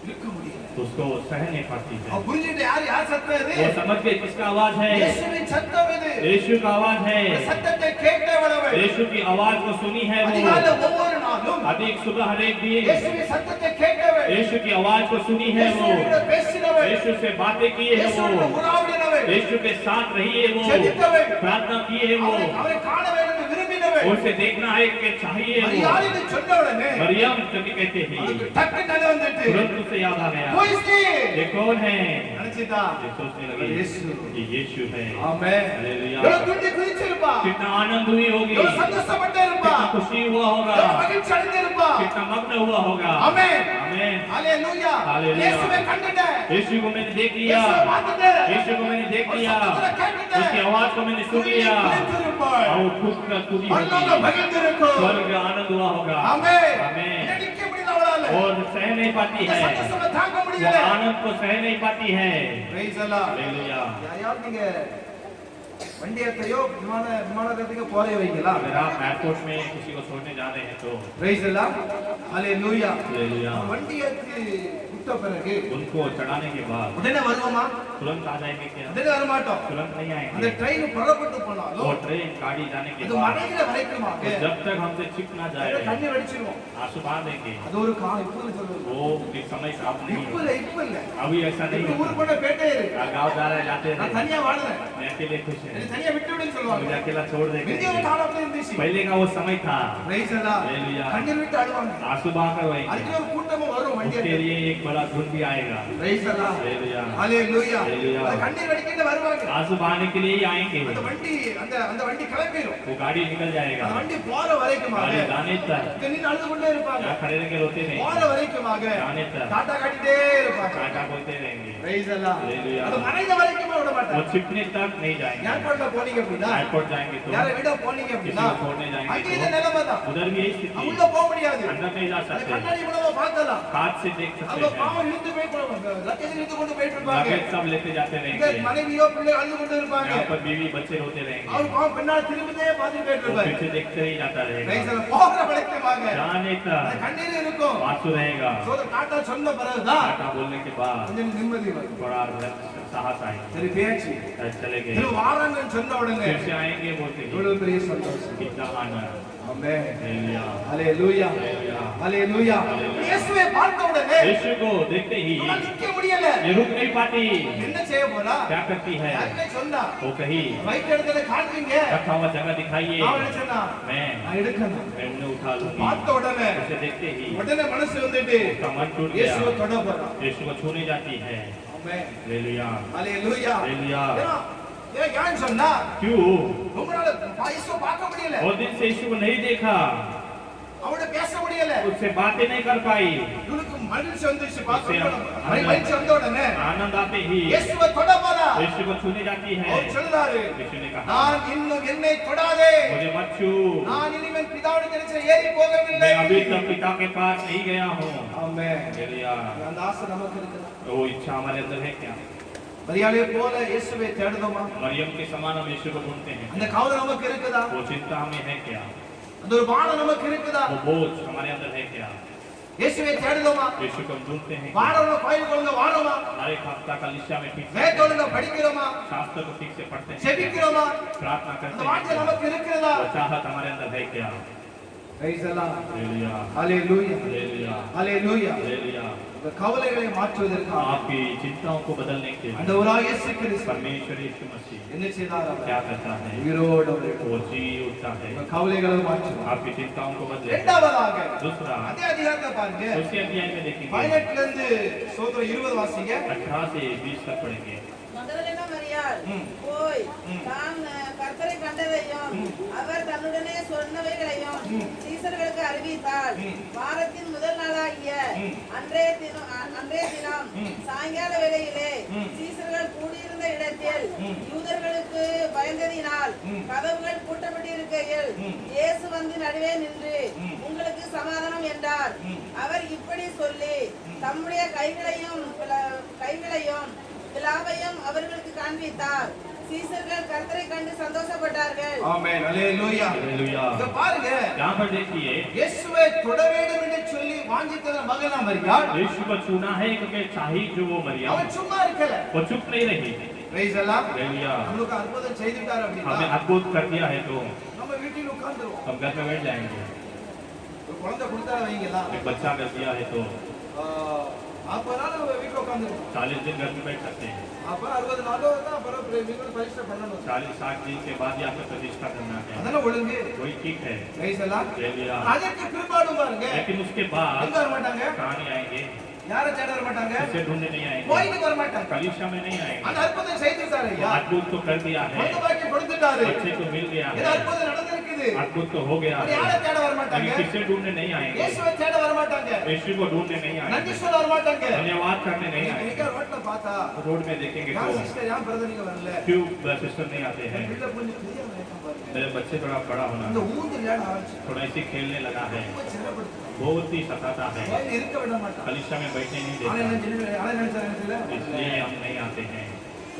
இருக்க முடியல उसको सह नहीं पाती है அவ புரிஞ்சிட்டு யார் சத்தம் இது वो समझ गए किसका आवाज है இயேசுவின் சத்தம் இது यीशु का आवाज है இந்த சத்தத்தை கேட்டவளவள் यीशु की आवाज को सुनी है அதிகாலை वो ஒவ்வொரு நாளும் अधिक सुबह हर एक दिन இயேசுவின் சத்தத்தை கேட்டவள் यीशु की आवाज को सुनी है वो இயேசுவோடு பேசினவள் यीशु से बातें किए है இயேசுவோடு वो உறவாடினவள் यीशु के साथ रही है वो ஜெபித்தவள் प्रार्थना की है वो அவரை காண வேண்டும் என்று விரும்பினவள் उसे देखना है कि चाहिए वो மரியாதை சொன்ன உடனே मरियम करके कहते हैं அவளுக்கு டக்கு தலை வந்துட்டு तुरंत उसे याद आ गया Who is he? ये कौन है நினைச்சிட்டா ये सोचने लगी यीशु। ये यीशु है ஆமென் हालेलुया எவ்வளவு துள்ளி குதிச்சிருப்பா कितना आनंद हुई होगी எவ்வளவு சந்தோஷப்பட்டு இருப்பா कितना खुशी हुआ होगा எவ்வளவு மகிழ்ச்சி அடைந்திருப்பா कितना मग्न हुआ होगा ஆமென் आमेन ஹalleluya हालेलुया। இயேசுவை கண்டுட்டேன் यीशु को मैंने देख लिया இயேசுவை பார்த்துட்டேன் यीशु को मैंने देख ஒரு लिया சத்தத்தை கேட்டுட்டேன் उसकी आवाज को मैंने सुन लिया குதித்திருப்பாள் और खुद का खुदी பரலோகம் होगी மகிழ்ந்திருக்கும் स्वर्ग आनंद हुआ होगा ஆமென் आमेन இதை நிக்க முடியல அவளால और सह नहीं पाती இந்த है சந்தோஷத்தை தாங்க वो முடியல आनंद को सह नहीं पाती है பிரைஸ் அல்லாஹ் हालेलुया யாரையாவது நீங்க வண்டி ஏத்தையோ விமானத்துக்கு போறே வைங்களா अगर आप एयरपोर्ट में किसी को छोड़ने जा रहे हैं तो பிரைஸ் அல்லாஹ் ஹalleluya हालेलुया வண்டி ஏத்தி விட்ட பிறகு उनको चढ़ाने के बाद உடனே வருவோமா तुरंत आ जाएंगे क्या உடனே வர மாட்டோம் तुरंत नहीं அந்த आएंगे ட்ரெயின் புறப்பட்டு போனாலும் वो ट्रेन गाड़ी जाने के அது बाद மறைகிற வரைக்குமாக तो जब तक हमसे छिप ना जाए தண்ணி வடிச்சிருவோம் आंसू बहा देंगे அது ஒரு காலம் இப்ப சொல்லுது वो एक समय साफ नहीं இப்ப होता இல்ல अभी ऐसा नहीं இப்ப ஊர் होता கூட பேட்டே இருக்கு गाँव जा रहे जाते நான் हैं தனியா வாழுறேன் मैं अकेले खुश है என்னை தனியா விட்டு விடுன்னு मुझे சொல்லுவாங்க अकेला छोड़ முந்தைய देंगे ஒரு காலம் அப்படி இருந்துச்சு पहले का वो समय था பிரைஸ் அல்லாஹ் हालेलुया கண்ணீர் விட்டு அழுவாங்க आंसू बहा कर वही அதுக்கு ஒரு கூட்டமும் வரும் வண்டி उसके लिए एक बड़ा धुन भी आएगा பிரைஸ் அல்லாஹ் हालेलुया ஹalleluya Hallelujah. அது கண்ணீர் வடிக்கிட்டு வருவாங்க आंसू बहाने के लिए ही आएंगे அந்த வண்டி அந்த வண்டி கிளம்பிடும் वो गाड़ी निकल जाएगा அந்த வண்டி போற வரைக்குமாக गाड़ी जाने तक இங்க நின்னு அழுது கொண்டே இருப்பாங்க यहाँ खड़े रह के रोते नहीं போற வரைக்குமாக जाने तक டாடா காட்டிட்டே இருப்பாங்க टाटा बोलते रहेंगे பிரைஸ் அல்லாஹ் Hallelujah. அது மறைந்த வரைக்கும் விட वो மாட்டாங்க छिपने तक नहीं जाएंगे ஏர்போர்ட்ல போனீங்க அப்படின்னா एयरपोर्ट जाएंगे तो யாரை விட போனீங்க किसी அப்படின்னா को छोड़ने அங்க जाएंगे இந்த तो நிலைமை தான் उधर भी यही स्थिति உள்ள போக முடியாது अंदर नहीं जा அது सकते கண்ணாடி மூலமா பார்க்கலாம் हाथ से देख அவங்க सकते हैं பாவம் இழுத்து போயிட்டு லக்கேஜ் இழுத்து கொண்டு போயிட்டு இருப்பாங்க लगेज सब लेते जाते இங்க रहेंगे மனைவியோ பிள்ளை அழுது கொண்டு இருப்பாங்க यहाँ पर बीवी बच्चे रोते रहेंगे அவர் பாவம் பின்னால் திரும்பிட்டே பார்த்துட்டு போயிட்டு वो இருப்பாரு पीछे देखते ही जाता பிரைஸ் रहेगा அல்லாஹ் போகிற வரைக்குமாக जाने அந்த तक கண்ணீர் இருக்கும் आंसू रहेगा சோதர் டாட்டா சொன்ன பிறகுதான் टाटा बोलने के बाद கொஞ்சம் நிம்மதி வரும் थोड़ा साहस आएगा சரி பேச்சு चले गए திரு வாராங்கன்னு சொன்ன உடனே फिर से आएंगे बोलते हैं இவ்வளவு பெரிய சந்தோஷம் कितना आनंद ஆமென் हालेलुया ஹalleluya ஹalleluya இயேசுவை பார்த்த உடனே यीशु को देखते ही அவளால நிக்க முடியல ये रुक नहीं पाती என்ன செய்ய போறா क्या करती है யாருமே சொன்னா वो कही ரைட் இடத்துல காட்டுவீங்க रखा हुआ जगह दिखाइए நான் நினைச்சேனா मैं நான் எடுக்கணும் उन्हें उठा लूंगी பார்த்த உடனே उसे देखते ही உடனே மனசு வந்துட்டு उसका मन टूट இயேசுவை गया தொட போறா यीशु को छूने जाती है ஆமென் हालेलुया ஹalleluya हालेलुया ஏன் சொன்னா क्यों உங்களால இயேசுவை பார்க்க முடியல और दिन से यीशु को नहीं देखा அவட பேச முடியல उससे बातें नहीं कर पाई இவனுக்கு மகிழ்ச்சி வந்துச்சு பார்த்த उससे உடனே மகிழ்ச்சி வந்த உடனே आनंद आते ही இயேசுவை தொட போறா यीशु को छूने जाती है அவர் சொல்றாரு यीशु ने कहा நான் இன்னும் என்னை தொடாதே मुझे मत छू நான் இனிமேல் பிதாவுடைய தரிசனம் ஏறி போகவில்லை मैं अभी तक पिता के पास नहीं गया हूँ ஆமென் हालेलुया அந்த ஆசை நமக்கு இருக்குது वो इच्छा हमारे अंदर है क्या மரியாதை போல இயேசுவை தேடுதோமா मरियम के समान हम यीशु को ढूंढते हैं அந்த கவலை நமக்கு இருக்குதா वो चिंता हमें है क्या அந்த ஒரு பானம் நமக்கு இருக்குதா वो बोझ हमारे अंदर है क्या இயேசுவை தேடுதோமா यीशु को हम ढूंढते हैं क्या? வாரவங்க கோயில் கொள்ளுங்க வாரோமா हर एक हफ्ता का लिस्टा में ठीक से வேதொழுங்க படிக்கிறோமா शास्त्र को ठीक से पढ़ते हैं क्या? செபிக்கிறோமா प्रार्थना அந்த करते हैं வார்த்தை क्या? நமக்கு இருக்கிறதா वो चाहत हमारे अंदर है क्या Praise the Lord. Hallelujah Hallelujah. Hallelujah Hallelujah. Hallelujah இந்த கவலைகளை மாற்றுவதற்காக आपकी चिंताओं को बदलने के लिए ஆண்டவராகிய இயேசு கிறிஸ்து परमेश्वर यीशु मसीह என்ன செய்தார் அவர்? क्या करता है உயிரோடு அவர் वो जी उठता है உங்க கவலைகளை மாற்றுவார். आपकी चिंताओं को बदले இரண்டாவதாக दूसरा அதே அதிகாரத்தை பாருங்க. उसी अध्याय में देखेंगे 18 ல இருந்து ஸ்தோத்திரம் 20 வாசிங்க. 18 से 20 तक पढ़ेंगे மகதலேனா மரியாள் போய் தான் கர்த்தரை கண்டதையும் அவர் தன்னுடனே சொன்னவைகளையும் சீசர்களுக்கு அறிவித்தாள். வாரத்தின் முதல் நாளாகிய அன்றைய தினம் சாயங்கால வேளையிலே சீசர்கள் கூடியிருந்த இடத்தில் யூதர்களுக்கு பயந்ததினால் கதவுகள் பூட்டப்பட்டிருக்கையில் இயேசு வந்து நடுவே நின்று உங்களுக்கு சமாதானம் என்றார். அவர் இப்படி சொல்லி தம்முடைய கைகளையும் விலாவையும் அவர்களுக்கு காண்பித்தார். சீசர்கள் கர்த்தரை கண்டு சந்தோஷப்பட்டார்கள். ஆமென். ஹalleluya. हालेलुया இத பாருங்க. यहाँ पर देखिए இயேசுவை தொட வேண்டும் என்று சொல்லி வாஞ்சித்த மகனா மரியாள் यीशु को चुना है क्योंकि चाहिए जो वो मरियम அவன் சும்மா இருக்கல. वो चुप नहीं रही praise the Lord. हालेलुया உங்களுக்கு அற்புதம் செய்துட்டார் அப்படினா हमें अद्भुत कर दिया है तो நம்ம வீட்டில் உட்கார்ந்துருவோம். हम घर में बैठ जाएंगे ஒரு குழந்தை கொடுத்தா வைங்களா एक बच्चा कर दिया है तो 40 நாள் நம்ம வீட்ல உட்கார்ந்துருவோம். 40 दिन घर में बैठ सकते हैं அப்ப 60 நாளோ தான் அப்புறம் நீங்க பரிசுத்த பண்ணணும். 40-60 दिन के बाद ही आपको प्रतिष्ठा करना है அதனால ஒழுங்கு वही ठीक है praise the Lord. हालेलुया அதற்கு பிற்பாடு பாருங்க. लेकिन उसके बाद எங்க வர மாட்டாங்க? कहाँ नहीं आएंगे யாரை தேட வர மாட்டாங்க? उसे ढूंढने नहीं आएंगे கோயிலுக்கு வர மாட்டாங்க. कलीसिया में नहीं आएंगे அந்த அற்புதம் செய்துட்டாரு ஐயா. अद्भुत तो कर दिया है மொத்த பாக்கி கொடுத்துட்டாரு. बच्चे को मिल गया இது है அற்புதம் நடந்திருக்குது. अद्भुत तो हो गया அது है யாரை தேட வர மாட்டாங்க? लेकिन किसे ढूंढने नहीं आएंगे இயேசுவை தேட வர மாட்டாங்க. यीशु को ढूंढने नहीं நன்றி आएंगे சொல்ல வர மாட்டாங்க. धन्यवाद करने नहीं நீங்க आएंगे ரோட்ல பார்த்தா रोड में देखेंगे யார் तो சிஸ்டர் யார் பிரதர் நீங்க வரல? क्यों सिस्टर नहीं आते हैं பிள்ளை கொஞ்சம் பெரிய வயசா பாருங்க. मेरे बच्चे थोड़ा बड़ा होना இந்த ஊந்து விளையாட ஆரம்பிச்சு. थोड़ा ऐसे खेलने लगा है ரொம்ப சிரமப்படுத்து. बहुत ही सताता है கோயில்ல இருக்க விட மாட்டாங்க. कलीसिया में बैठने नहीं ஆனா देता என்ன ஜெனரல் ஆனா நினைச்சாங்க इसलिए हम नहीं आते हैं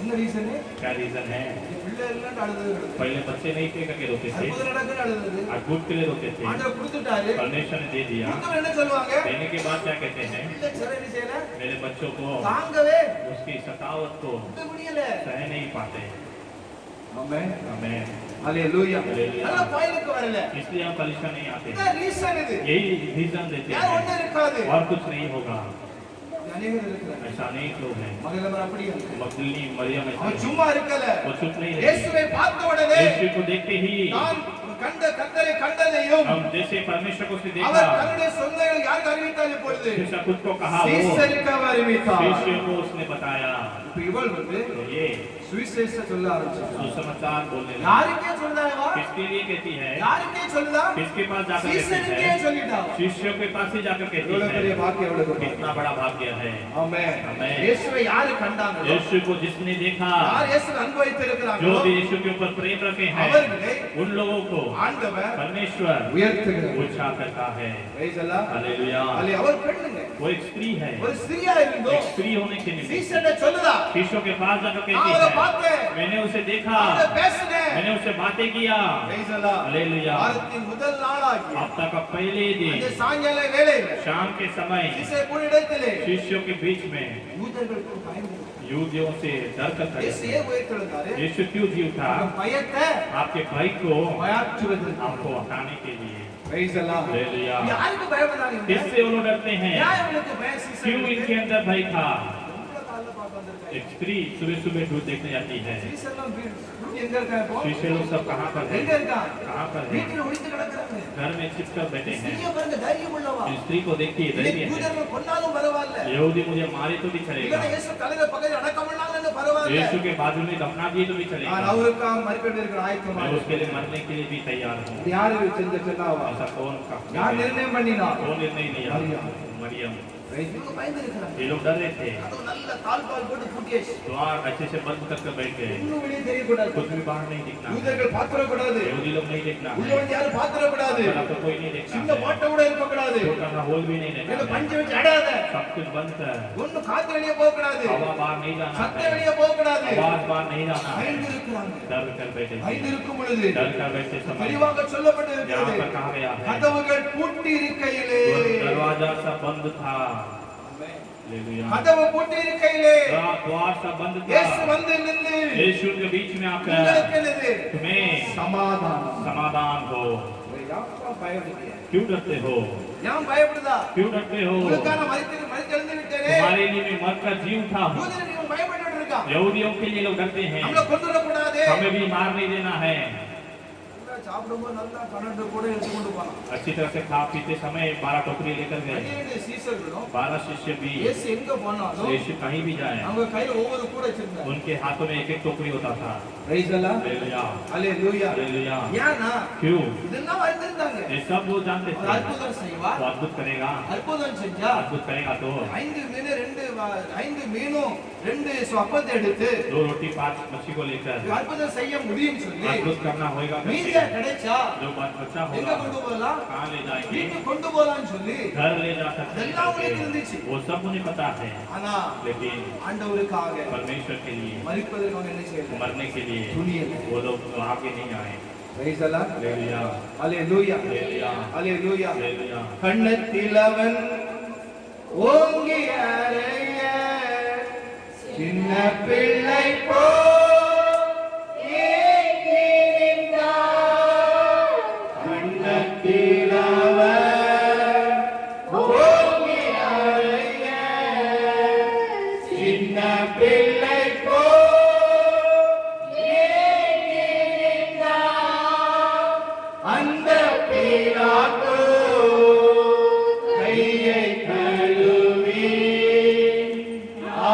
என்ன ரீசன்? क्या रीजन है பிள்ளை இல்லன்னு அழுது. पहले बच्चे नहीं थे करके रोते थे அற்புதம் நடக்குன்னு அழுது. अद्भुत के लिए रोते थे ஆண்டவர் கொடுத்துட்டாரு. परमेश्वर ने दे दिया கொடுத்தவங்க என்ன சொல்லுவாங்க? देने के बाद क्या कहते हैं பிள்ளை சிறை செய்யல. मेरे बच्चों को தாங்கவே उसकी सतावत को முடியல. सह नहीं पाते ஆமென். हमें ஹalleluya. Hallelujah. நல்ல கோயிலுக்கு வரல. इसलिए हम कलीसिया नहीं आते இந்த ரீசன் இது. यही रीजन देते யார் ஒண்ணு हैं இருக்காது. और कुछ नहीं होगा அநேகர் இருக்கிறாங்க. ऐसा अनेक लोग हैं மகளவர் அப்படியே. मगदली मरियम ऐसा அவன் नहीं। சும்மா இருக்கல. वो चुप नहीं रही இயேசுவை பார்த்த உடனே यीशु को देखते ही நான் கண்ட கர்த்தரை கண்டதையும் हम जैसे परमेश्वर को उसने அவர் देखा தன்னுடைய சொந்தங்கள் யாருக்கு அறிவித்தார் இப்பொழுது? जैसा खुद को कहा वो சீசருக்கு அவர் அறிவித்தார். शिष्य को उसने बताया இப்ப இவள் வந்து तो ये சுவிசேஷ சொல்ல ஆரம்பிச்சார். सुसमाचार बोलने लगी யாருக்கே சொல்றாவா? किसके लिए कहती है யாருக்கே சொல்றா? किसके पास जाकर कहती சீசருக்கே है சொல்லிட்டா. शिष्यों के पास ही जाकर कहती எவ்வளவு பெரிய है பாக்கியம் எவ்வளவு பெரிய कितना बड़ा भाग्य है ஆமென். ஆமென். இயேசுவை யாரு கண்டாங்களோ यीशु को जिसने देखा யார் இயேசுவை அனுபவித்து जो இருக்கிறாங்களோ भी यीशु के ऊपर प्रेम रखे हैं அவர்களை उन लोगों को ஆண்டவர் परमेश्वर உயர்த்துகிறார். ऊंचा करता है praise the Lord. हालेलुया அல்ல அவர் பெண்ணுங்க. वो एक स्त्री है ஒரு ஸ்திரியா இருந்தோ एक स्त्री होने के निमित्त சீசனை சொல்லுதா. शिष्यों के पास जाकर நான் कहती அவரை है பார்த்தேன். मैंने उसे देखा அவரை பேசினேன். मैंने उससे बातें किया praise the Lord. हालेलुया வாரத்தின் முதல் நாளாகி हफ्ता का पहले அந்த दिन சாயங்கால வேளையில शाम के समय சீசை கூட இடத்திலே शिष्यों के बीच में யூதர்களுக்கு பயந்து युवतियों से डर कर खड़े இயேசு थे। ஏன் உயிர்த்தெழுந்தாரு? यीशु क्यों जी उठा உங்க பயத்தை आपके भाई को மாற்றுவதற்கு. आपको हटाने के लिए praise the Lord. हालेलुया யாருக்கு பயப்படுறாங்க இவங்க? किससे वो लोग डरते हैं ஏன் இவங்களுக்கு பயம் சீசை? क्यों इनके अंदर भय था உங்களை காலைல பார்க்க வந்திருக்காங்க. एक स्त्री सुबह सुबह दूध देखने जाती है சீசெல்லாம் எங்க இருக்காங்க இப்போ? शिष्य लोग सब कहाँ पर எங்க है இருக்காங்க? कहाँ पर है வீட்டுல ஒளிந்து கிடக்குறாங்க. घर में छिपकर बैठे हैं ஸ்திரியை பாருங்க, தைரியம் உள்ளவா. इस स्त्री को देखिए இல்லை, धैर्य है யூதர்கள் கொன்னாலும் பரவாயில்ல. यहूदी मुझे मारे तो भी चलेगा இல்லைன்னா இயேசு தலையில பக்கத்துல அடக்கம் பண்ணாலும் பரவாயில்ல. यीशु के बाजू में दफना दिए तो भी நான் चलेगा அவருக்காக மறிக்கொண்டு இருக்கிற ஆயத்தமா मैं उसके लिए मरने के लिए भी तैयार हूँ யாரு செஞ்ச சொன்னாவா? ऐसा कौन का யார் நிர்ணயம் பண்ணினா? कौन निर्णय लिया मरियम। मरियम இவங்க பயந்து இருக்கிறாங்க. ये लोग डर रहे थे அது நல்ல தாழ்பால் போட்டு பூட்டியாச்சு. द्वार अच्छे से बंद करके बैठ गए இன்னும் வெளியே தெரியக்கூடாது. कुछ भी बाहर नहीं दिखना யூதர்கள் பாத்திரக்கூடாது. यहूदी लोग नहीं देखना உள்ள है வந்து யாரும் பாத்திரக்கூடாது. बड़ा तो कोई नहीं देखना சின்ன है பாட்டை கூட இருக்கக்கூடாது. छोटा सा होल भी नहीं இல்ல देखना है பஞ்சு வச்சு அடாத. सब कुछ बंद कर ஒண்ணு காத்து வெளியே போக கூடாது. हवा बाहर नहीं जाना சத்தம் है வெளியே போக கூடாது. आवाज बाहर नहीं जाना है பயந்து இருக்கிறாங்க. डर कर बैठे थे பயந்து இருக்கும் பொழுது डर कर बैठे समय தெளிவாக சொல்லப்பட்டு यहाँ இருக்கிறது. पर कहा गया है கதவுகள் பூட்டி இருக்கையிலே दरवाजा सा बंद था हालेलुया। கதவு பூட்டி இருக்கையிலே द्वार सब बंद இயேசு था, வந்து நின்று यीशु उनके बीच में आकर உங்களுக்கு என்னது तुम्हें சமாதானம். समाधान हो। யாப்பா பயப்படுறீங்க? क्यों डरते हो? ஏன் பயப்படுதா? क्यों डरते हो? உங்களுக்கான மரித்தெழுந்து விட்டேனே. तुम्हारे लिए मैं मरकर जी उठा हूँ। யூதர்கள் இவன் பயப்பட்டுட்டு இருக்கான். यहूदियों के लिए लोग डरते हैं, நம்மள கொன்னுட கூடாதே. हमें भी मार नहीं देना है। சாப்பிடும்போது நல்லா 12 கூட எடுத்து கொண்டு போனான். अच्छी तरह से खा पीते समय 12 टोकरी लेकर गए। 12 சீசர்களும் 12 शिष्य भी, இயேசு எங்க போனாலும் यीशु कहीं भी जाए அவங்க கையில ஒவ்வொரு கூட வச்சிருந்தாங்க. उनके हाथों में एक एक टोकरी होता था। பிரைஸ் அல்லாஹ். Hallelujah, hallelujah. हालेलुया। ஏன்னா क्यों? இதெல்லாம் அறிந்திருந்தாங்க. ये सब वो जानते ஒரு थे, அற்புதம் செய்வா. वो अद्भुत करेगा, அற்புதம் செஞ்சா अद्भुत करेगा तो 5 மீனும் 2 அப்பத்தை எடுத்து 2 रोटी 5 मच्छी को लेकर அற்புதம் செய்ய முடியும் சொல்லி अद्भुत करना होगा மீதியா करके கிடைச்சா जो बच्चा எங்க होगा கொண்டு போகலாம்? कहाँ ले जाएंगे, வீட்டுக்கு கொண்டு போகலாம்னு சொல்லி घर ले जा सकते இதெல்லாம் உங்களுக்கு हैं, இருந்துச்சு. वो सब उन्हें पता है। ஆனா लेकिन ஆண்டவருக்காக परमेश्वर के लिए, மரிப்பதற்கு அவங்க என்ன செய்யல? मरने के लिए துணியல. वो लोग तो आगे नहीं आए। பிரைஸ் அல்லாஹ். Hallelujah, hallelujah. Hallelujah, hallelujah. Hallelujah. கண்ணத்தில் அவன் ஓங்கி அறைய சின்ன பிள்ளை போல் ஏங்கி நின்றார். கண்ணத்தில் அவன் ஓங்கி அறைய சின்ன பிள்ளை போல் ஏங்கி நின்றார். அந்த பிலாத்து கையை கழுவி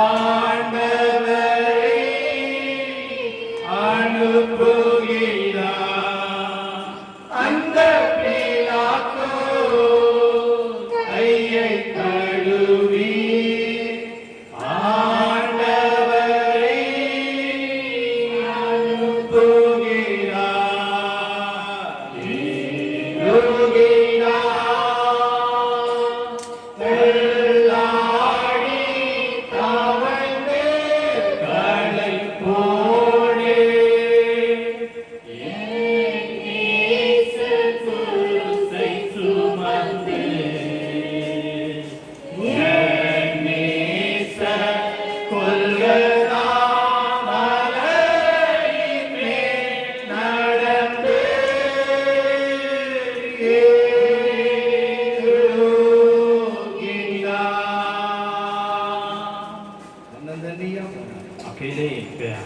ஆண்டவரை அனுப்புகிறார். அந்த பிலாத்து கையை கழுவி ஆண்டவரை அனுப்புகிறார். தெள்ளாடி தவழ்ந்து களை போடே குருசை சுமந்து நேச கொல்கதா மலையின் மேல் நடந்து अकेले गया,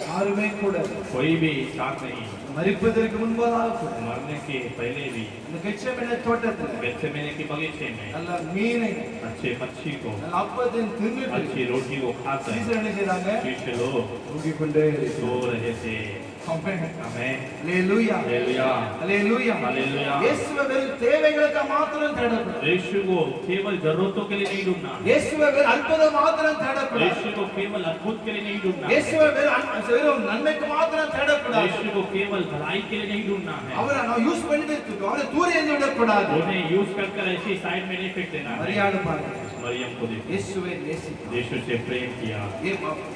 யாருமே கூட कोई भी साथ नहीं, மரிப்பதற்கு முன்பதாக கூட मरने के पहले भी இந்த கெச்சமேனே தோட்டத்தில் गेत्सेमने के बगीचे में நல்ல மீனை अच्छे मच्छी को, நல்ல அப்பத்தையும் தின்னுட்டு अच्छी रोटी को खाकर சீசர் என்ன செய்றாங்க? शिष्य लोग தூங்கிக் கொண்டே सो रहे थे। ஆமென். हमें ஹalleluya. Hallelujah, hallelujah. हालेलुया। இயேசுவை வெறும் தேவைகளுக்கு மாத்திரம் தேடக்கூடாது. यीशु को केवल जरूरतों के लिए नहीं ढूंढना, இயேசுவை வெறும் அற்புதம் மாத்திரம் தேடக்கூடாது. यीशु को केवल अद्भुत के लिए नहीं ढूंढना, இயேசுவை வெறும் நன்மைக்கு மாத்திரம் தேடக்கூடாது. यीशु को केवल भलाई के लिए नहीं ढूंढना है, அவரை நான் யூஸ் பண்ணிட்டு அவரை தூர எறிந்து விடக்கூடாது. उन्हें यूज कर ऐसी साइड में नहीं फेंक देना है। மரியாதை பாருங்க. मरियम को देखो, இயேசுவை நேசிக்கிறார். यीशु से प्रेम किया,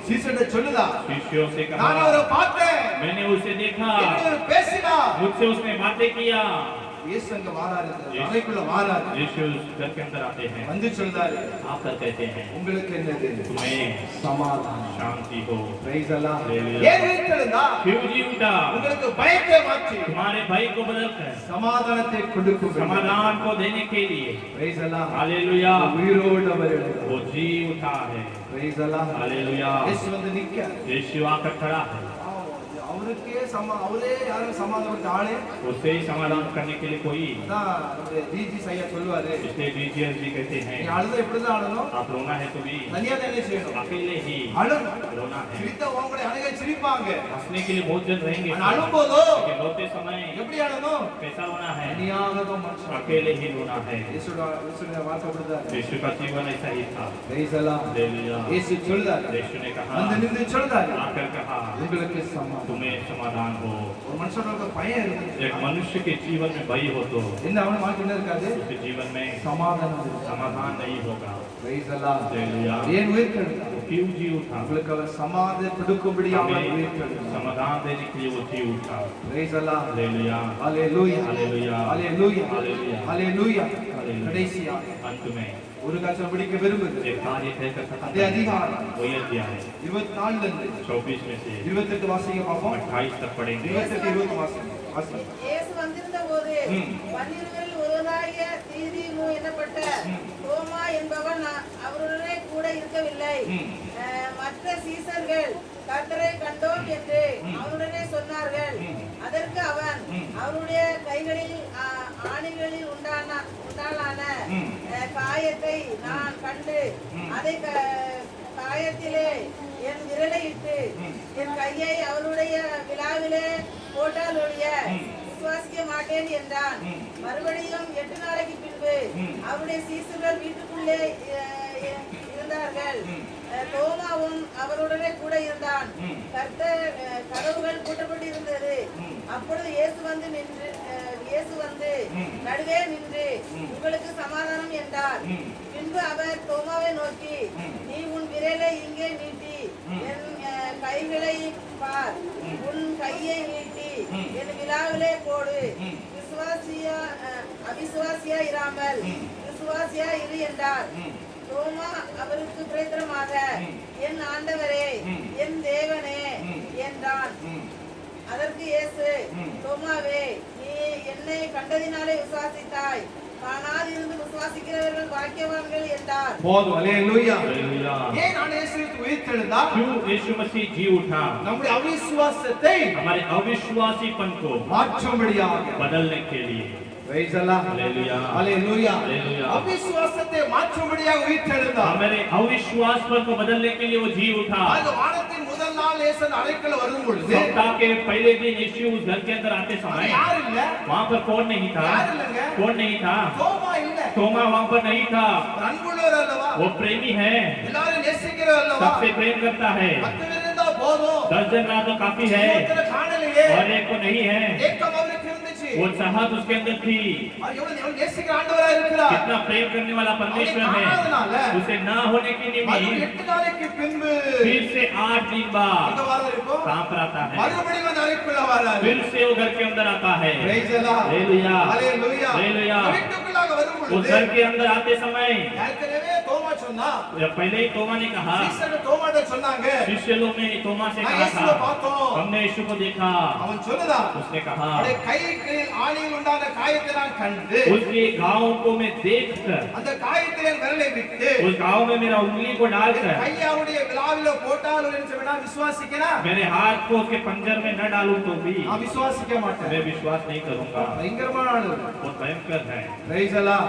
சீசர்ட்ட சொல்லுதா, शिष्यों से நான் कहा அவரை பார்த்தேன், मैंने उसे देखा, என்னோட பேசினா. मुझसे उसने बातें किया। இயேசு அங்க வாராரு, அறைக்குள்ள வாராரு, यीशु उस घर के अंदर आते हैं, வந்து சொல்றாரு, आकर कहते हैं உங்களுக்கு என்னது? तुम्हें சமாதானம். शांति हो। பிரைஸ் அல்லாஹ். Hallelujah. ஏன் வீட்டிலிருந்தா क्यों जी उठा? உங்களுக்கு பயத்தை மாற்றி तुम्हारे भाई को बदलकर சமாதானத்தை கொடுக்கும். समाधान को देने के लिए। பிரைஸ் அல்லாஹ். हालेलुया, உயிரோடு அவர் எழுந்தார். वो जी उठा है। பிரைஸ் அல்லாஹ். हालेलुया, இயேசு வந்து நிக்க, यीशु आकर खड़ा है, அவருக்கே அவரே யாரும் சமாதானம் ஆளே. उसे ही समाधान करने के लिए कोई। அதான் நம்முடைய டிஜி ஐயா சொல்லுவாரு, इसलिए डीजीएस जी कहते நீ हैं அழுத எப்படிதான் அழணும்? आप रोना है तो भी தனியா தான் என்ன செய்யணும்? अकेले ही அழணும். रोना है। சிரித்த உங்களுடைய அழகை சிரிப்பாங்க. हंसने के लिए बहुत जन रहेंगे, ஆனா அழும்போதோ लेकिन रोते समय எப்படி அழணும்? कैसा रोना है? தனியாக தான் மனுஷன். अकेले ही रोना है। இயேசுடைய வார்த்தை அப்படிதான். यीशु का जीवन ऐसा ही था। பிரைஸ் அல்லாஹ். हालेलुया, இயேசு சொல்றாரு, यीशु ने कहा, வந்து நின்று சொல்றாரு, आकर कहा உங்களுக்கு சமாதானம். तुम्हें समाधान हो। ஒரு மனுஷனுக்கு பயம் இருக்கு. एक मनुष्य के जीवन में भय हो तो என்ன அவன வாழ்க்கை என்ன இருக்காது? उसके जीवन में சமாதானம் இருக்கு. समाधान नहीं होगा। பிரைஸ் அல்லாஹ். हालेलुया, ஏன் உயிர்த்தெழுந்தார்? वो क्यों जी उठा? உங்களுக்கு அவர் சமாதானம் கொடுக்கும்படியாக हमें உயிர்த்தெழுந்தார். समाधान देने के लिए वो जी उठा। பிரைஸ் அல்லாஹ். Hallelujah, hallelujah. Hallelujah, hallelujah. Hallelujah, hallelujah. Hallelujah. में கடைசியாக अंत में ஒரு காட்சி படிக்க விரும்புகிறேன். एक कार्य तय कर सकता அதே அதிகாரம் वही अध्याय है 24 ல இருந்து 24 में से 28 வாசிங்க பாப்போம். 28 तक पढ़ेंगे 28 20 வாசிங்க. இயேசு வந்திருந்த போது பன்னிருவரில் ஒருவராகிய தீதிமு என்னப்பட்ட தோமா என்பவன் அவருடனே கூட இருக்கவில்லை. மற்ற சீசர்கள் கர்த்தரை கண்டோம் என்று அவனுடனே சொன்னார்கள். அதற்கு அவன் அவருடைய கைகளில் ஆணிகளில் உண்டான காயத்தை நான் கண்டு அதை காயத்திலே என் விரலை இட்டு என் கையை அவருடைய விழாவிலே போட்டால் ஒழிய விசுவாசிக்க மாட்டேன் என்றான். மறுபடியும் 8 நாளைக்கு பின்பு அவருடைய சீசர்கள் வீட்டுக்குள்ளே இருந்தார்கள். தோமாவும் அவருடனே கூட இருந்தான். கதவுகள் பூட்டப்பட்டிருந்தது. அப்பொழுது இயேசு வந்து நடுவே நின்று உங்களுக்கு சமாதானம் என்றார். பின்பு அவர் தோமாவை நோக்கி, நீ உன் விரலை இங்கே நீட்டி என் கைகளை பார், உன் கையை நீட்டி என் விழாவிலே போடு, அவிசுவாசியா இராமல் விசுவாசியா இரு என்றார். தோமா அவருக்கு பிரேத்திரமாக, என் ஆண்டவரே என் தேவனே என்றான். அதற்கு இயேசு, தோமாவே, நீ என்னை கண்டதினாலே விசுவாசித்தாய், காணாதிருந்து விசுவாசிக்கிறவர்கள் பாக்கியவான்கள் என்றார். போதும். அல்லேலூயா. हालेलुया ஏன் நான் இயேசு உயிர்த்தெழுந்தார்? क्यों यीशु मसीह जी उठा நம்முடைய அவிசுவாசத்தை हमारे अविश्वासीपन को மாற்றும்படியாக. बदलने के लिए Praise the Lord. Hallelujah alleluia. Hallelujah அவிசுவாசத்தை மாற்றும்படியாக உயிர்த்தெழுந்தார். हमारे अविश्वासपन को बदलने के लिए वो जी उठा அந்த வானத்தின் முதல் நாள் இயேசு அறைக்குள்ள வரும் பொழுது सप्ताह के पहले दिन यीशु उस घर के अंदर आते समय யார் இல்ல? वहाँ पर कौन नहीं था யார் இல்லங்க? कौन नहीं था தோமா இல்ல. तोमा वहाँ पर नहीं था அன்புள்ளவர் அல்லவா? वो प्रेमी है எல்லாரும் நேசிக்கிறவர் அல்லவா? सबसे प्रेम करता है 10 பேர் இருந்தா போதும். 10 जन रहा तो काफी है ஒருத்தரை காணலையே. और एक को नहीं है ஏக்கம் அவருக்கு இருந்துச்சு. वो चाहत उसके अंदर थी அவர் எவ்வளவு நேசிக்கிற ஆண்டவரா இருக்கிறார். कितना प्रेम करने वाला परमेश्वर है उसे ना होने की निमित्त 8 நாளைக்கு பின்பு फिर से 8 दिन बाद இந்த வாரம் இருக்கும். कहाँ पर आता है மறுபடியும் அந்த அறைக்குள்ள வராரு. फिर से वो घर के अंदर आता है Praise the Lord. Hallelujah Hallelujah. Hallelujah வீட்டுக்குள்ளாக வரும் उस பொழுது घर के अंदर आते समय ஏற்கனவே தோமா சொன்னா, पहले ही तोमा ने कहा சீசர்கள் தோமாட்ட சொன்னாங்க, शिष्य लोग ने तोमा से நான் कहा இயேசுவை था பார்த்தோம். हमने यीशु को देखा அவன் சொல்லுதான், उसने कहा அவருடைய கைகளில் ஆணியில் உண்டான காயத்தை நான் கண்டு उसके घाव को मैं देखकर அந்த காயத்தில் என் விரலை விட்டு उस घाव में मेरा उंगली को डालकर கையை அவருடைய விழாவில போட்டால் என்று சொன்னா விசுவாசிக்கிறா? मेरे हाथ को उसके पंजर में न डालूं तो भी நான் விசுவாசிக்க மாட்டேன். मैं विश्वास नहीं करूंगा பயங்கரமான ஆளு. वो भयंकर है Praise the Lord.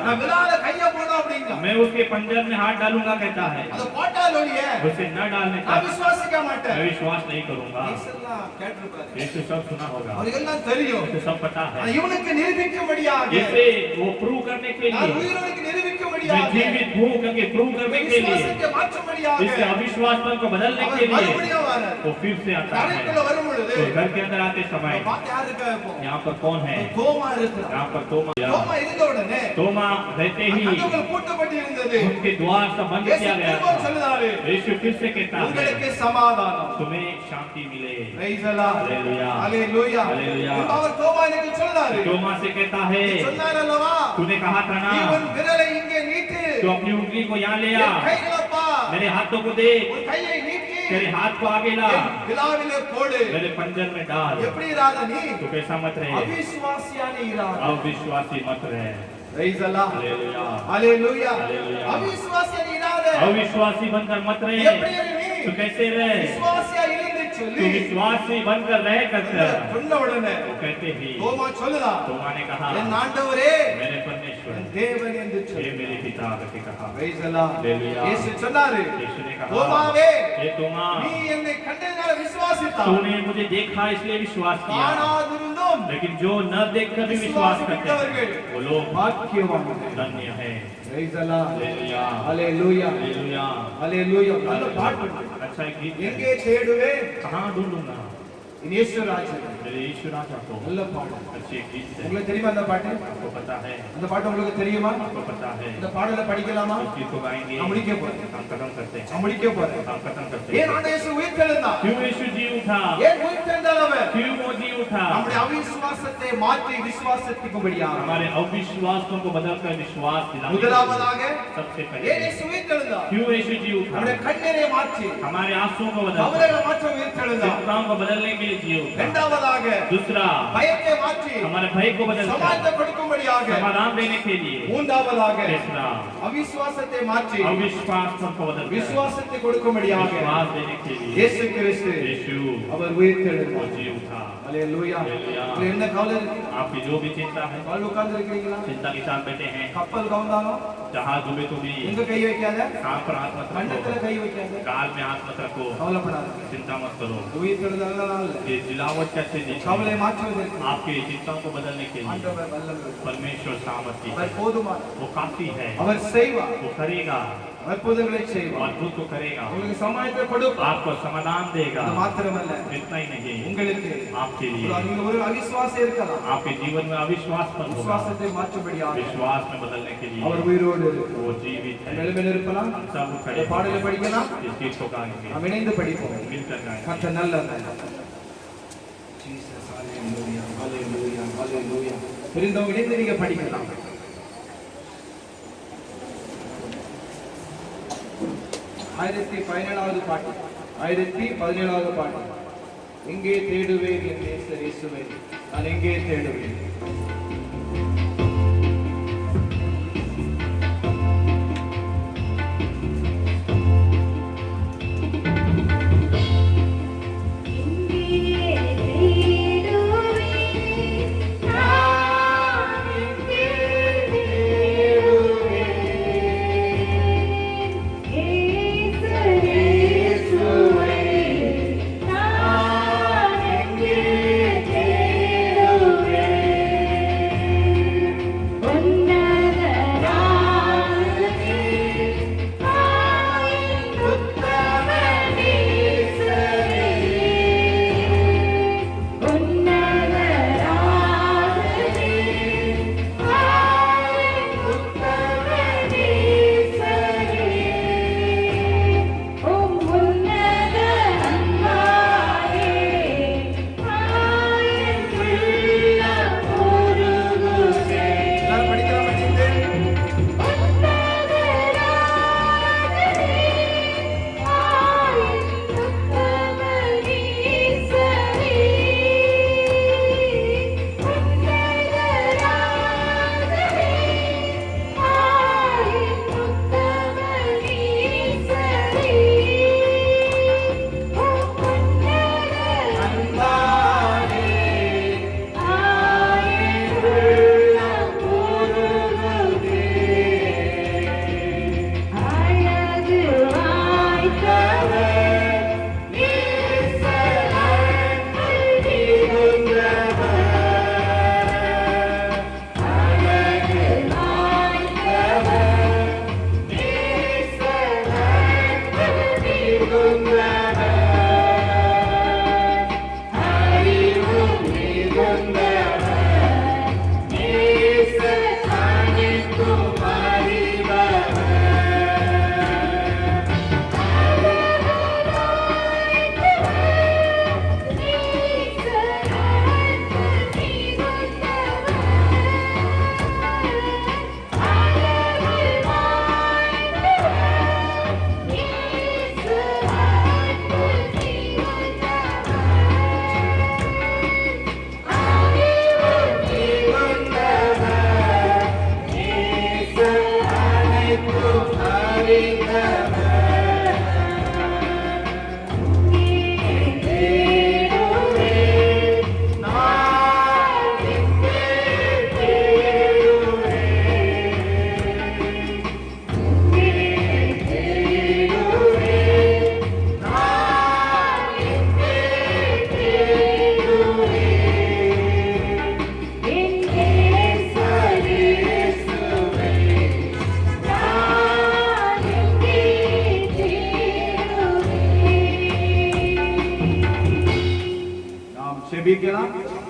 நான் விழாவில கையை போடுறேன் அப்படிங்க. मैं उसके पंजर में हाथ डालूंगा कहता है அதை போட்டால் ஒழிய उसे न डालने நான் का விசுவாசிக்க மாட்டேன். मैं विश्वास नहीं करूंगा இயேசுலாம் கேட்டிருப்பாரு. यीशु सब सुना होगा அவருக்கு எல்லாம் தெரியும். उसे सब पता ஆனா है இவனுக்கு நிரூபிக்கும்படியாக इसे वो प्रूव करने के நான் लिए உயிரோனுக்கு मैं நிரூபிக்கும்படியாக जीवित हूँ करके प्रूव करने के लिए விசுவாசத்தை மாற்றும்படியாக इसके अविश्वास को बदलने के அவர் लिए மறுபடியும் வரார். वो फिर से आता அறைக்குள்ள है வரும் பொழுது तो घर के अंदर आते समय பார்த்து யார் இருக்கா இப்போ? यहाँ पर कौन है தோமா இருக்கிறார். यहाँ पर तोमा தோமா இருந்த உடனே तोमा रहते ही கதவுகள் பூட்டப்பட்டு இருந்தது. उनके द्वार सब बंद இயேசு किया गया திரும்ப था சொல்லுறாரு, यीशु फिर से कहता है உங்களுக்கு சமாதானம். तुम्हें शांति मिले Praise the Lord. Hallelujah. Hallelujah. Hallelujah. இப்ப அவர் தோமா எனக்கு சொல்றாரு, तोमा से कहता है சொன்னார் அல்லவா, तूने कहा था ना இவன் விரலை இங்கே நீட்டு, तो अपनी उंगली को यहाँ ले आ என் கைகளை பார், मेरे हाथों को देख உன் கையை நீட்டி तेरे हाथ को आगे ला என் விழாவிலே போடு. मेरे पंजर में डाल எப்படி இராத நீ तो कैसा मत रहे அவிசுவாசியான இராத. अविश्वासी मत रहे Praise the Lord. Hallelujah Hallelujah. Hallelujah. அவிசுவாசியான இராத. अविश्वासी बनकर मत रहे எப்படி நீ तो कैसे रहे விசுவாசியா இருந்து तू சொல்லி विश्वासी बनकर रह कर சொன்ன உடனே वो कहते ही தோமா சொல்லுதா, तोमा ने कहा என் ஆண்டவரே मेरे परमेश्वर என் தேவன் என்று हे சொல்லி. मेरे पिता करके कहा Praise the Lord. Hallelujah. இயேசு சொன்னாரு, यीशु ने कहा தோமாவே, हे तोमा நீ என்னை கண்டதினால விசுவாசித்தாய். तूने मुझे देखा इसलिए विश्वास किया காணாதிருந்தும் लेकिन जो न देख कर भी विश्वास करते हैं वो लोग பாக்கியவான்கள். धन्य है Praise the Lord. Hallelujah Hallelujah. Hallelujah Hallelujah. நல்ல பாட்டு. अच्छा एक गीत है। எங்கே தேடுவேன்? कहाँ ढूंढूंगा இயேசு ராஜ்யம் मेरे यीशु राजा को நல்ல பாடல். अच्छी एक गीत है। உங்களுக்கு தெரியுமா அந்த பாட்டு? आपको पता है? அந்த பாட்டு உங்களுக்கு தெரியுமா? आपको पता है? இந்த பாடலை படிக்கலாமா? इस गीत को गाएंगे। நான் முடிக்க போறேன். हम खत्म करते हैं। நான் முடிக்க போறேன். हम खत्म करते ஏன் हैं। ஆண்டவர் இயேசு உயிர்த்தெழுந்தார்? क्यों यीशु जी उठा? ஏன் உயிர்த்தெழுந்தார் அவர்? क्यों वो जी उठा? நம்முடைய அவிசுவாசத்தை மாற்றி விசுவாசத்துக்கும்படியாக. हमारे अविश्वासों को बदलकर विश्वास दिलाने। முதலாவதாக सबसे ஏன் पहले இயேசு உயிர்த்தெழுந்தார்? क्यों यीशु जी उठा? நம்முடைய கண்ணீரை மாற்றி हमारे आंसुओं को बदलकर அவரை மாற்ற உயிர்த்தெழுந்தார். चिंताओं को बदलने के लिए जी उठा। இரண்டாவதாக दूसरा பயத்தை மாற்றி हमारे भय को बदलकर சமாதானத்தை கொடுக்கும்படியாக. समाधान देने के लिए। மூன்றாவதாக तीसरा அவிசுவாசத்தை மாற்றி अविश्वास को बदलकर விசுவாசத்தை கொடுக்கும்படியாக. विश्वास देने के लिए இயேசு கிறிஸ்து यीशु அவர் वो உயிர்த்தெழுந்தார். जी उठा। அல்லேலூயா. அல்லேலூயா. உங்களுக்கு என்ன கவலை இருக்கு? आपकी जो भी चिंता है, கால் உட்கார்ந்து இருக்கீங்களா? चिंता के साथ बैठे हैं, கப்பல் கவுந்தாலும் जहाज डूबे तो भी எங்க கை வைக்காத, कान पर हाथ मत கண்டத்துல रखो, கை வைக்காத. काल में हाथ मत रखो, கவலைப்படாத. चिंता मत करो। உயிர்த்தெழுந்தாலும் இல்ல. ये जिलावट कैसे கவலை देखो மாற்றுவதற்கு आपके चिंताओं को बदलने के लिए ஆண்டவர் வல்லவர். परमेश्वर सामर्थ्य அவர் है, போதுமான. वो काफी है, அவர் செய்வார். वो करेगा, அற்புதங்களை वो செய்வார். अद्भुत को करेगा, உங்களுக்கு சமாதானத்தை கொடுப்பார். आपको समाधान देगा। அது மாத்திரமல்ல, इतना ही नहीं, உங்களுக்கு आपके लिए நீங்க ஒரு அவிசுவாசம் இருக்கலாம். आपके जीवन में अविश्वास मत होगा, விசுவாசத்தை மாற்றும்படியாக विश्वास में बदलने के அவர் लिए உயிரோடு இருக்கிறார். वो जीवित है। நிலைமையில் இருக்கலாம். हम सब இந்த खड़े பாடலை படிக்கலாம். इस गीत को गाएंगे, நாம் இணைந்து படிப்போம். मिलकर गाएंगे। கர்த்தர் நல்லவர். ஜீசஸ் ஹalleluya ஹalleluya ஹalleluya. தெரிந்தவங்க இணைந்து நீங்க படிக்கலாம். 1017வது பாட்டு. 1017வது பாட்டு. எங்கே தேடுவேன் என் நேசர் இயேசுவை, நான் எங்கே தேடுவேன்? எல்லாரும் படிக்கலாமா சேர்ந்து? Thank you.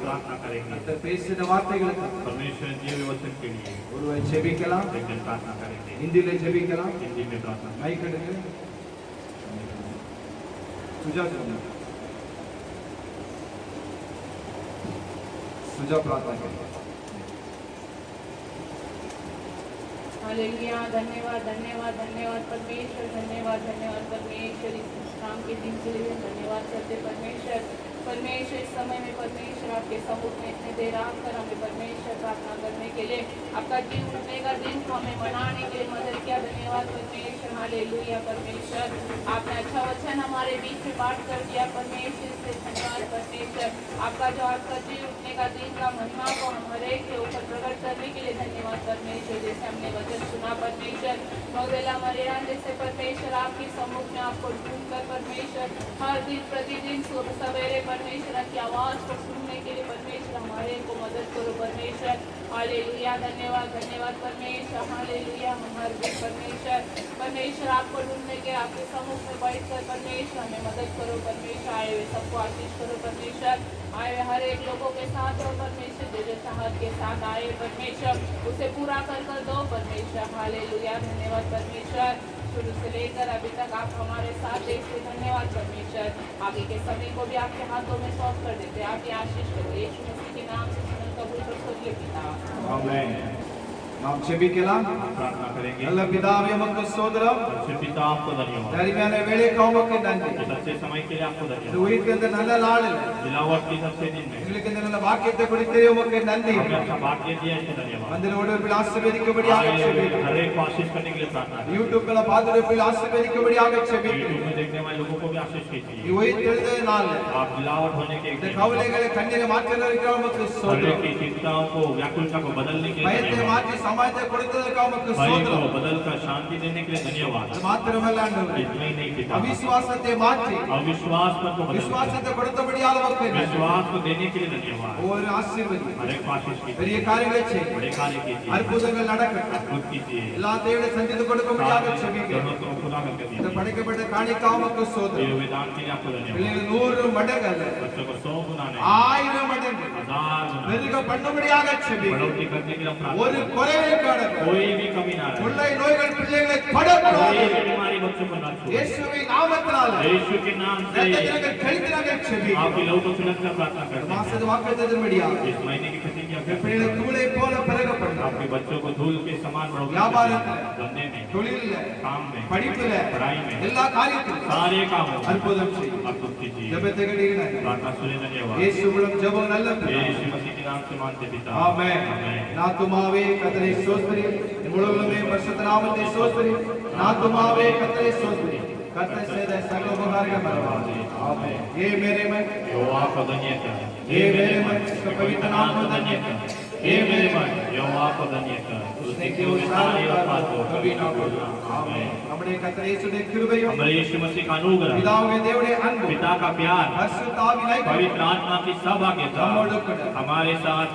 प्रार्थना करेंगे கர்த்தர் பேசின வார்த்தைகளுக்கு परमेश्वर जीव वचन के लिए ஒருவர் ஜெபிக்கலாம், एक दिन प्रार्थना करेंगे ஹிந்தியில ஜெபிக்கலாம். हिंदी में प्रार्थना மைக் எடுங்க. सुजा प्रार्थना करें. हालेलुया, धन्यवाद धन्यवाद धन्यवाद परमेश्वर, धन्यवाद धन्यवाद परमेश्वर, इस विश्राम के दिन के लिए धन्यवाद करते परमेश्वर. परमेश्वर इस समय में परमेश्वर आपके सम्मुख में इतने देर आकर हमें परमेश्वर प्रार्थना करने के लिए आपका जीव उठने का दिन हमें मनाने के लिए मदद किया. धन्यवाद परमेश्वर. हालेलुया परमेश्वर, आपने अच्छा वचन हमारे बीच में बांट कर दिया परमेश्वर से धन्यवाद परमेश्वर. आपका जो आपका जीव उठने का दिन का महिमा को हम हरेक के ऊपर प्रकट करने के लिए धन्यवाद परमेश्वर. जैसे हमने वचन सुना परमेश्वर, मगरेला मरियम जैसे परमेश्वर आपके सम्मुख में आपको ढूंढ कर परमेश्वर हर दिन प्रतिदिन सवेरे परमेश्वर की आवाज को सुनने के लिए परमेश्वर हमारे को मदद करो परमेश्वर. हालेलुया, धन्यवाद धन्यवाद परमेश्वर. हालेलुया, हम हर दिन परमेश्वर परमेश्वर आपको ढूंढने के आपके सम्मुख में बैठ कर परमेश्वर हमें मदद करो परमेश्वर. आए हुए सबको आशीष करो परमेश्वर. आए हुए हर एक लोगों के साथ हो परमेश्वर, जो चाहत के साथ आए परमेश्वर उसे पूरा कर दो परमेश्वर. हालेलुया, धन्यवाद परमेश्वर. शुरू से लेकर अभी तक आप हमारे साथ थे, इसलिए धन्यवाद परमेश्वर. आगे के समय को भी आपके हाथों में सौंप कर देते, आपकी आशीष करो यीशु मसीह के नाम से सुनल कबूल कर स्वर्गीय पिता. आमेन. நாம் ஜெபிக்கலாம். प्रार्थना करेंगे. நல்ல பிதாவே உமக்கு ஸ்தோத்திரம். अच्छे पिता आपको धन्यवाद. அருமையான வேளைக்கு உமக்கு நன்றி. इस अच्छे समय के लिए आपको இந்த धन्यवाद. உயிர்த்த இந்த நல்ல நாளில் दिलावट के अच्छे दिन में எங்களுக்கு இந்த நல்ல வாக்கியத்தை கொடுத்தே உமக்கு நன்றி. हमें अच्छा भाग्य दिया इसके धन्यवाद. மந்திரோடு ஆசீர்வதிக்கும்படியாக ஜெபிக்கிறேன். हर एक को आशीष करने के लिए प्रार्थना करें. யூடியூப்ல பார்த்துட்டு ஆசீர்வதிக்கும்படியாக ஜெபிக்கிறேன். यूट्यूब में देखने वाले लोगों को भी आशीष இந்த कीजिए. உயிர்த்தெழுந்த நாளில் आप दिलावट होने के இந்த கவலைகளை கண்ணீரை மாற்றுவதற்கு உமக்கு हर एक ஸ்தோத்திரம். की चिंताओं को व्याकुलता को बदलने के लिए பயத்தை धन्यवाद. மாற்றி சமாயத்தை கொடுத்ததற்கு உமக்கு भय को ஸ்தோத்திரம். बदलकर शांति देने के लिए धन्यवाद. அது மாத்திரமல்ல ஆண்டவரே, इतना ही नहीं पिता, அவிசுவாசத்தை மாற்றி अविश्वास पर को बदलकर விசுவாசத்தை கொடுத்தபடியாக உமக்கு நன்றி. विश्वास को देने के लिए धन्यवाद. ஒரு ஆசீர்வதி. हर एक को आशीष பெரிய कीजिए. காரியங்களை செய்யுங்க. बड़े कार्य कीजिए. அற்புதங்கள் நடக்கட்டும். अद्भुत कीजिए. எல்லா தேவையை சந்தித்து கொடுக்கும்படியாக ஜெபிக்கிறேன். जरूरतों को पूरा करके இந்த दीजिए. படைக்கப்பட்ட காணிக்கை உமக்கு ये ஸ்தோத்திரம். वेदांत के लिए आपको धन्यवाद. பிள்ளைகள் 100 மடங்கு அல்ல, बच्चों को 100 गुना नहीं, 1000 मடங்கு 1000 गुना பெருக பண்ணும்படியாக ஜெபிக்கிறேன். बढ़ोतरी करने के लिए हम प्रार्थना ஒரு करें. குறைவே காணக்கூடாது. कोई भी कमी ना रहे. கொள்ளை நோய்கள் பிள்ளைகளை कोई படக்கூடாது. भी बीमारी बच्चों को ना छूए. இயேசுவின் நாமத்தினால यीशु के नाम से இரத்தத்திற்கு கழித்தினாக ஜெபிக்கிறேன். आपके लोगों को सुलझकर प्रार्थना करते हैं. மாசது வாக்குத்தத்தன்படியாக इस महीने की प्रतिज्ञा करते பிள்ளைகளை हैं. தூளை போல பெருகப்படும். आपके बच्चों को धूल के समान बढ़ोतरी व्यापार करते हैं. में, धंधे में, தொழில்ல, काम में, படிப்புல, पढ़ाई में, எல்லா காரியத்திலும் सारे कामों में அற்புதம் செய்யும். अद्भुत कीजिए. ஜெபத்தை கேளுங்க. प्रार्थना सुने धन्यवाद. இயேசு மூலம் ஜெபம் நல்ல பிதாவே. यीशु मसीह के नाम से मानते पिता. ஆமென். आमेन. நாத்துமாவே கர்த்தரை ஸ்தோத்திரி. முழுவதுமே பரிசுத்த நாமத்தை ஸ்தோத்திரி. நாத்துமாவே கர்த்தரை ஸ்தோத்திரி. கர்த்தர் செய்த சகல உபகாரங்கள் மறவாதே. ஆமென். ये मेरे मन, यहोवा को धन्य कर. ये मेरे मन, इसका पवित्र नाम को धन्य कर. ये मेरे मन, यहोवा को धन्य कर. उसने की सारी बात कभी ना भूलना. आमेन. நம்முடைய கர்த்தர் இயேசுவின் கிருபையும் हमारे यीशु मसीह का अनुग्रह, பிதாவே தேவனுடைய அன்பும் पिता का प्यार, பரிசுத்த ஆவியின் ஐக்கியம் पवित्र आत्मा की सहभागिता हमारे साथ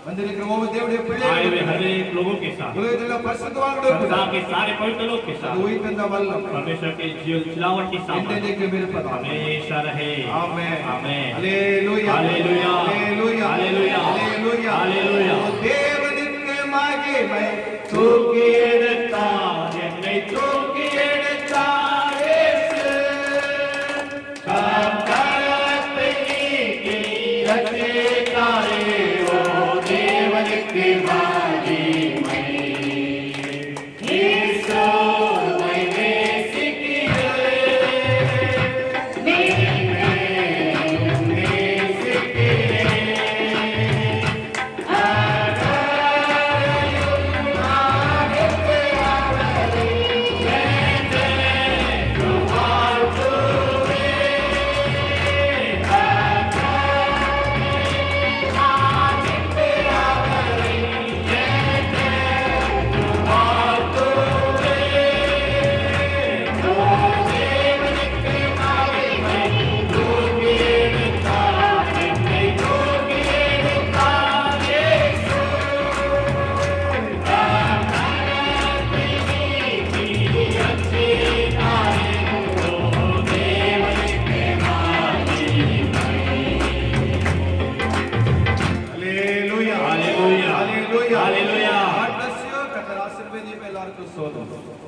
வந்திருக்கிற ஒவ்வொரு தேவனுடைய आए हुए பிள்ளைகளும் हर एक लोगों के साथ, உலகத்தில் உள்ள பரிசுத்தவான்களோடு கூட संसार के सारे पवित्र लोग के அது साथ, உயிர்த்தெழுந்த வல்லம் परमेश्वर के जीवन खिलावट की सामर्थ என்றென்றைக்கும் இருப்பதாக. हमेशा रहे. ஆமென். आमेन. அல்லேலூயா. அல்லேலூயா. அல்லேலூயா. அல்லேலூயா. அல்லேலூயா. அல்லேலூயா. ஓ தேவனுக்கு மகிமை. தூக்கி எடுத்தார் என்னை, தூக்கி எடுத்தார் இயேசு. கர்த்தரை நீக்கி ரட்சித்தாரே. ஓ தேவனுக்கு மகிமை. இயேசுவை நேசிக்கிறேன். நேசிக்கிறேன்.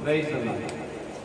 Praise the Lord.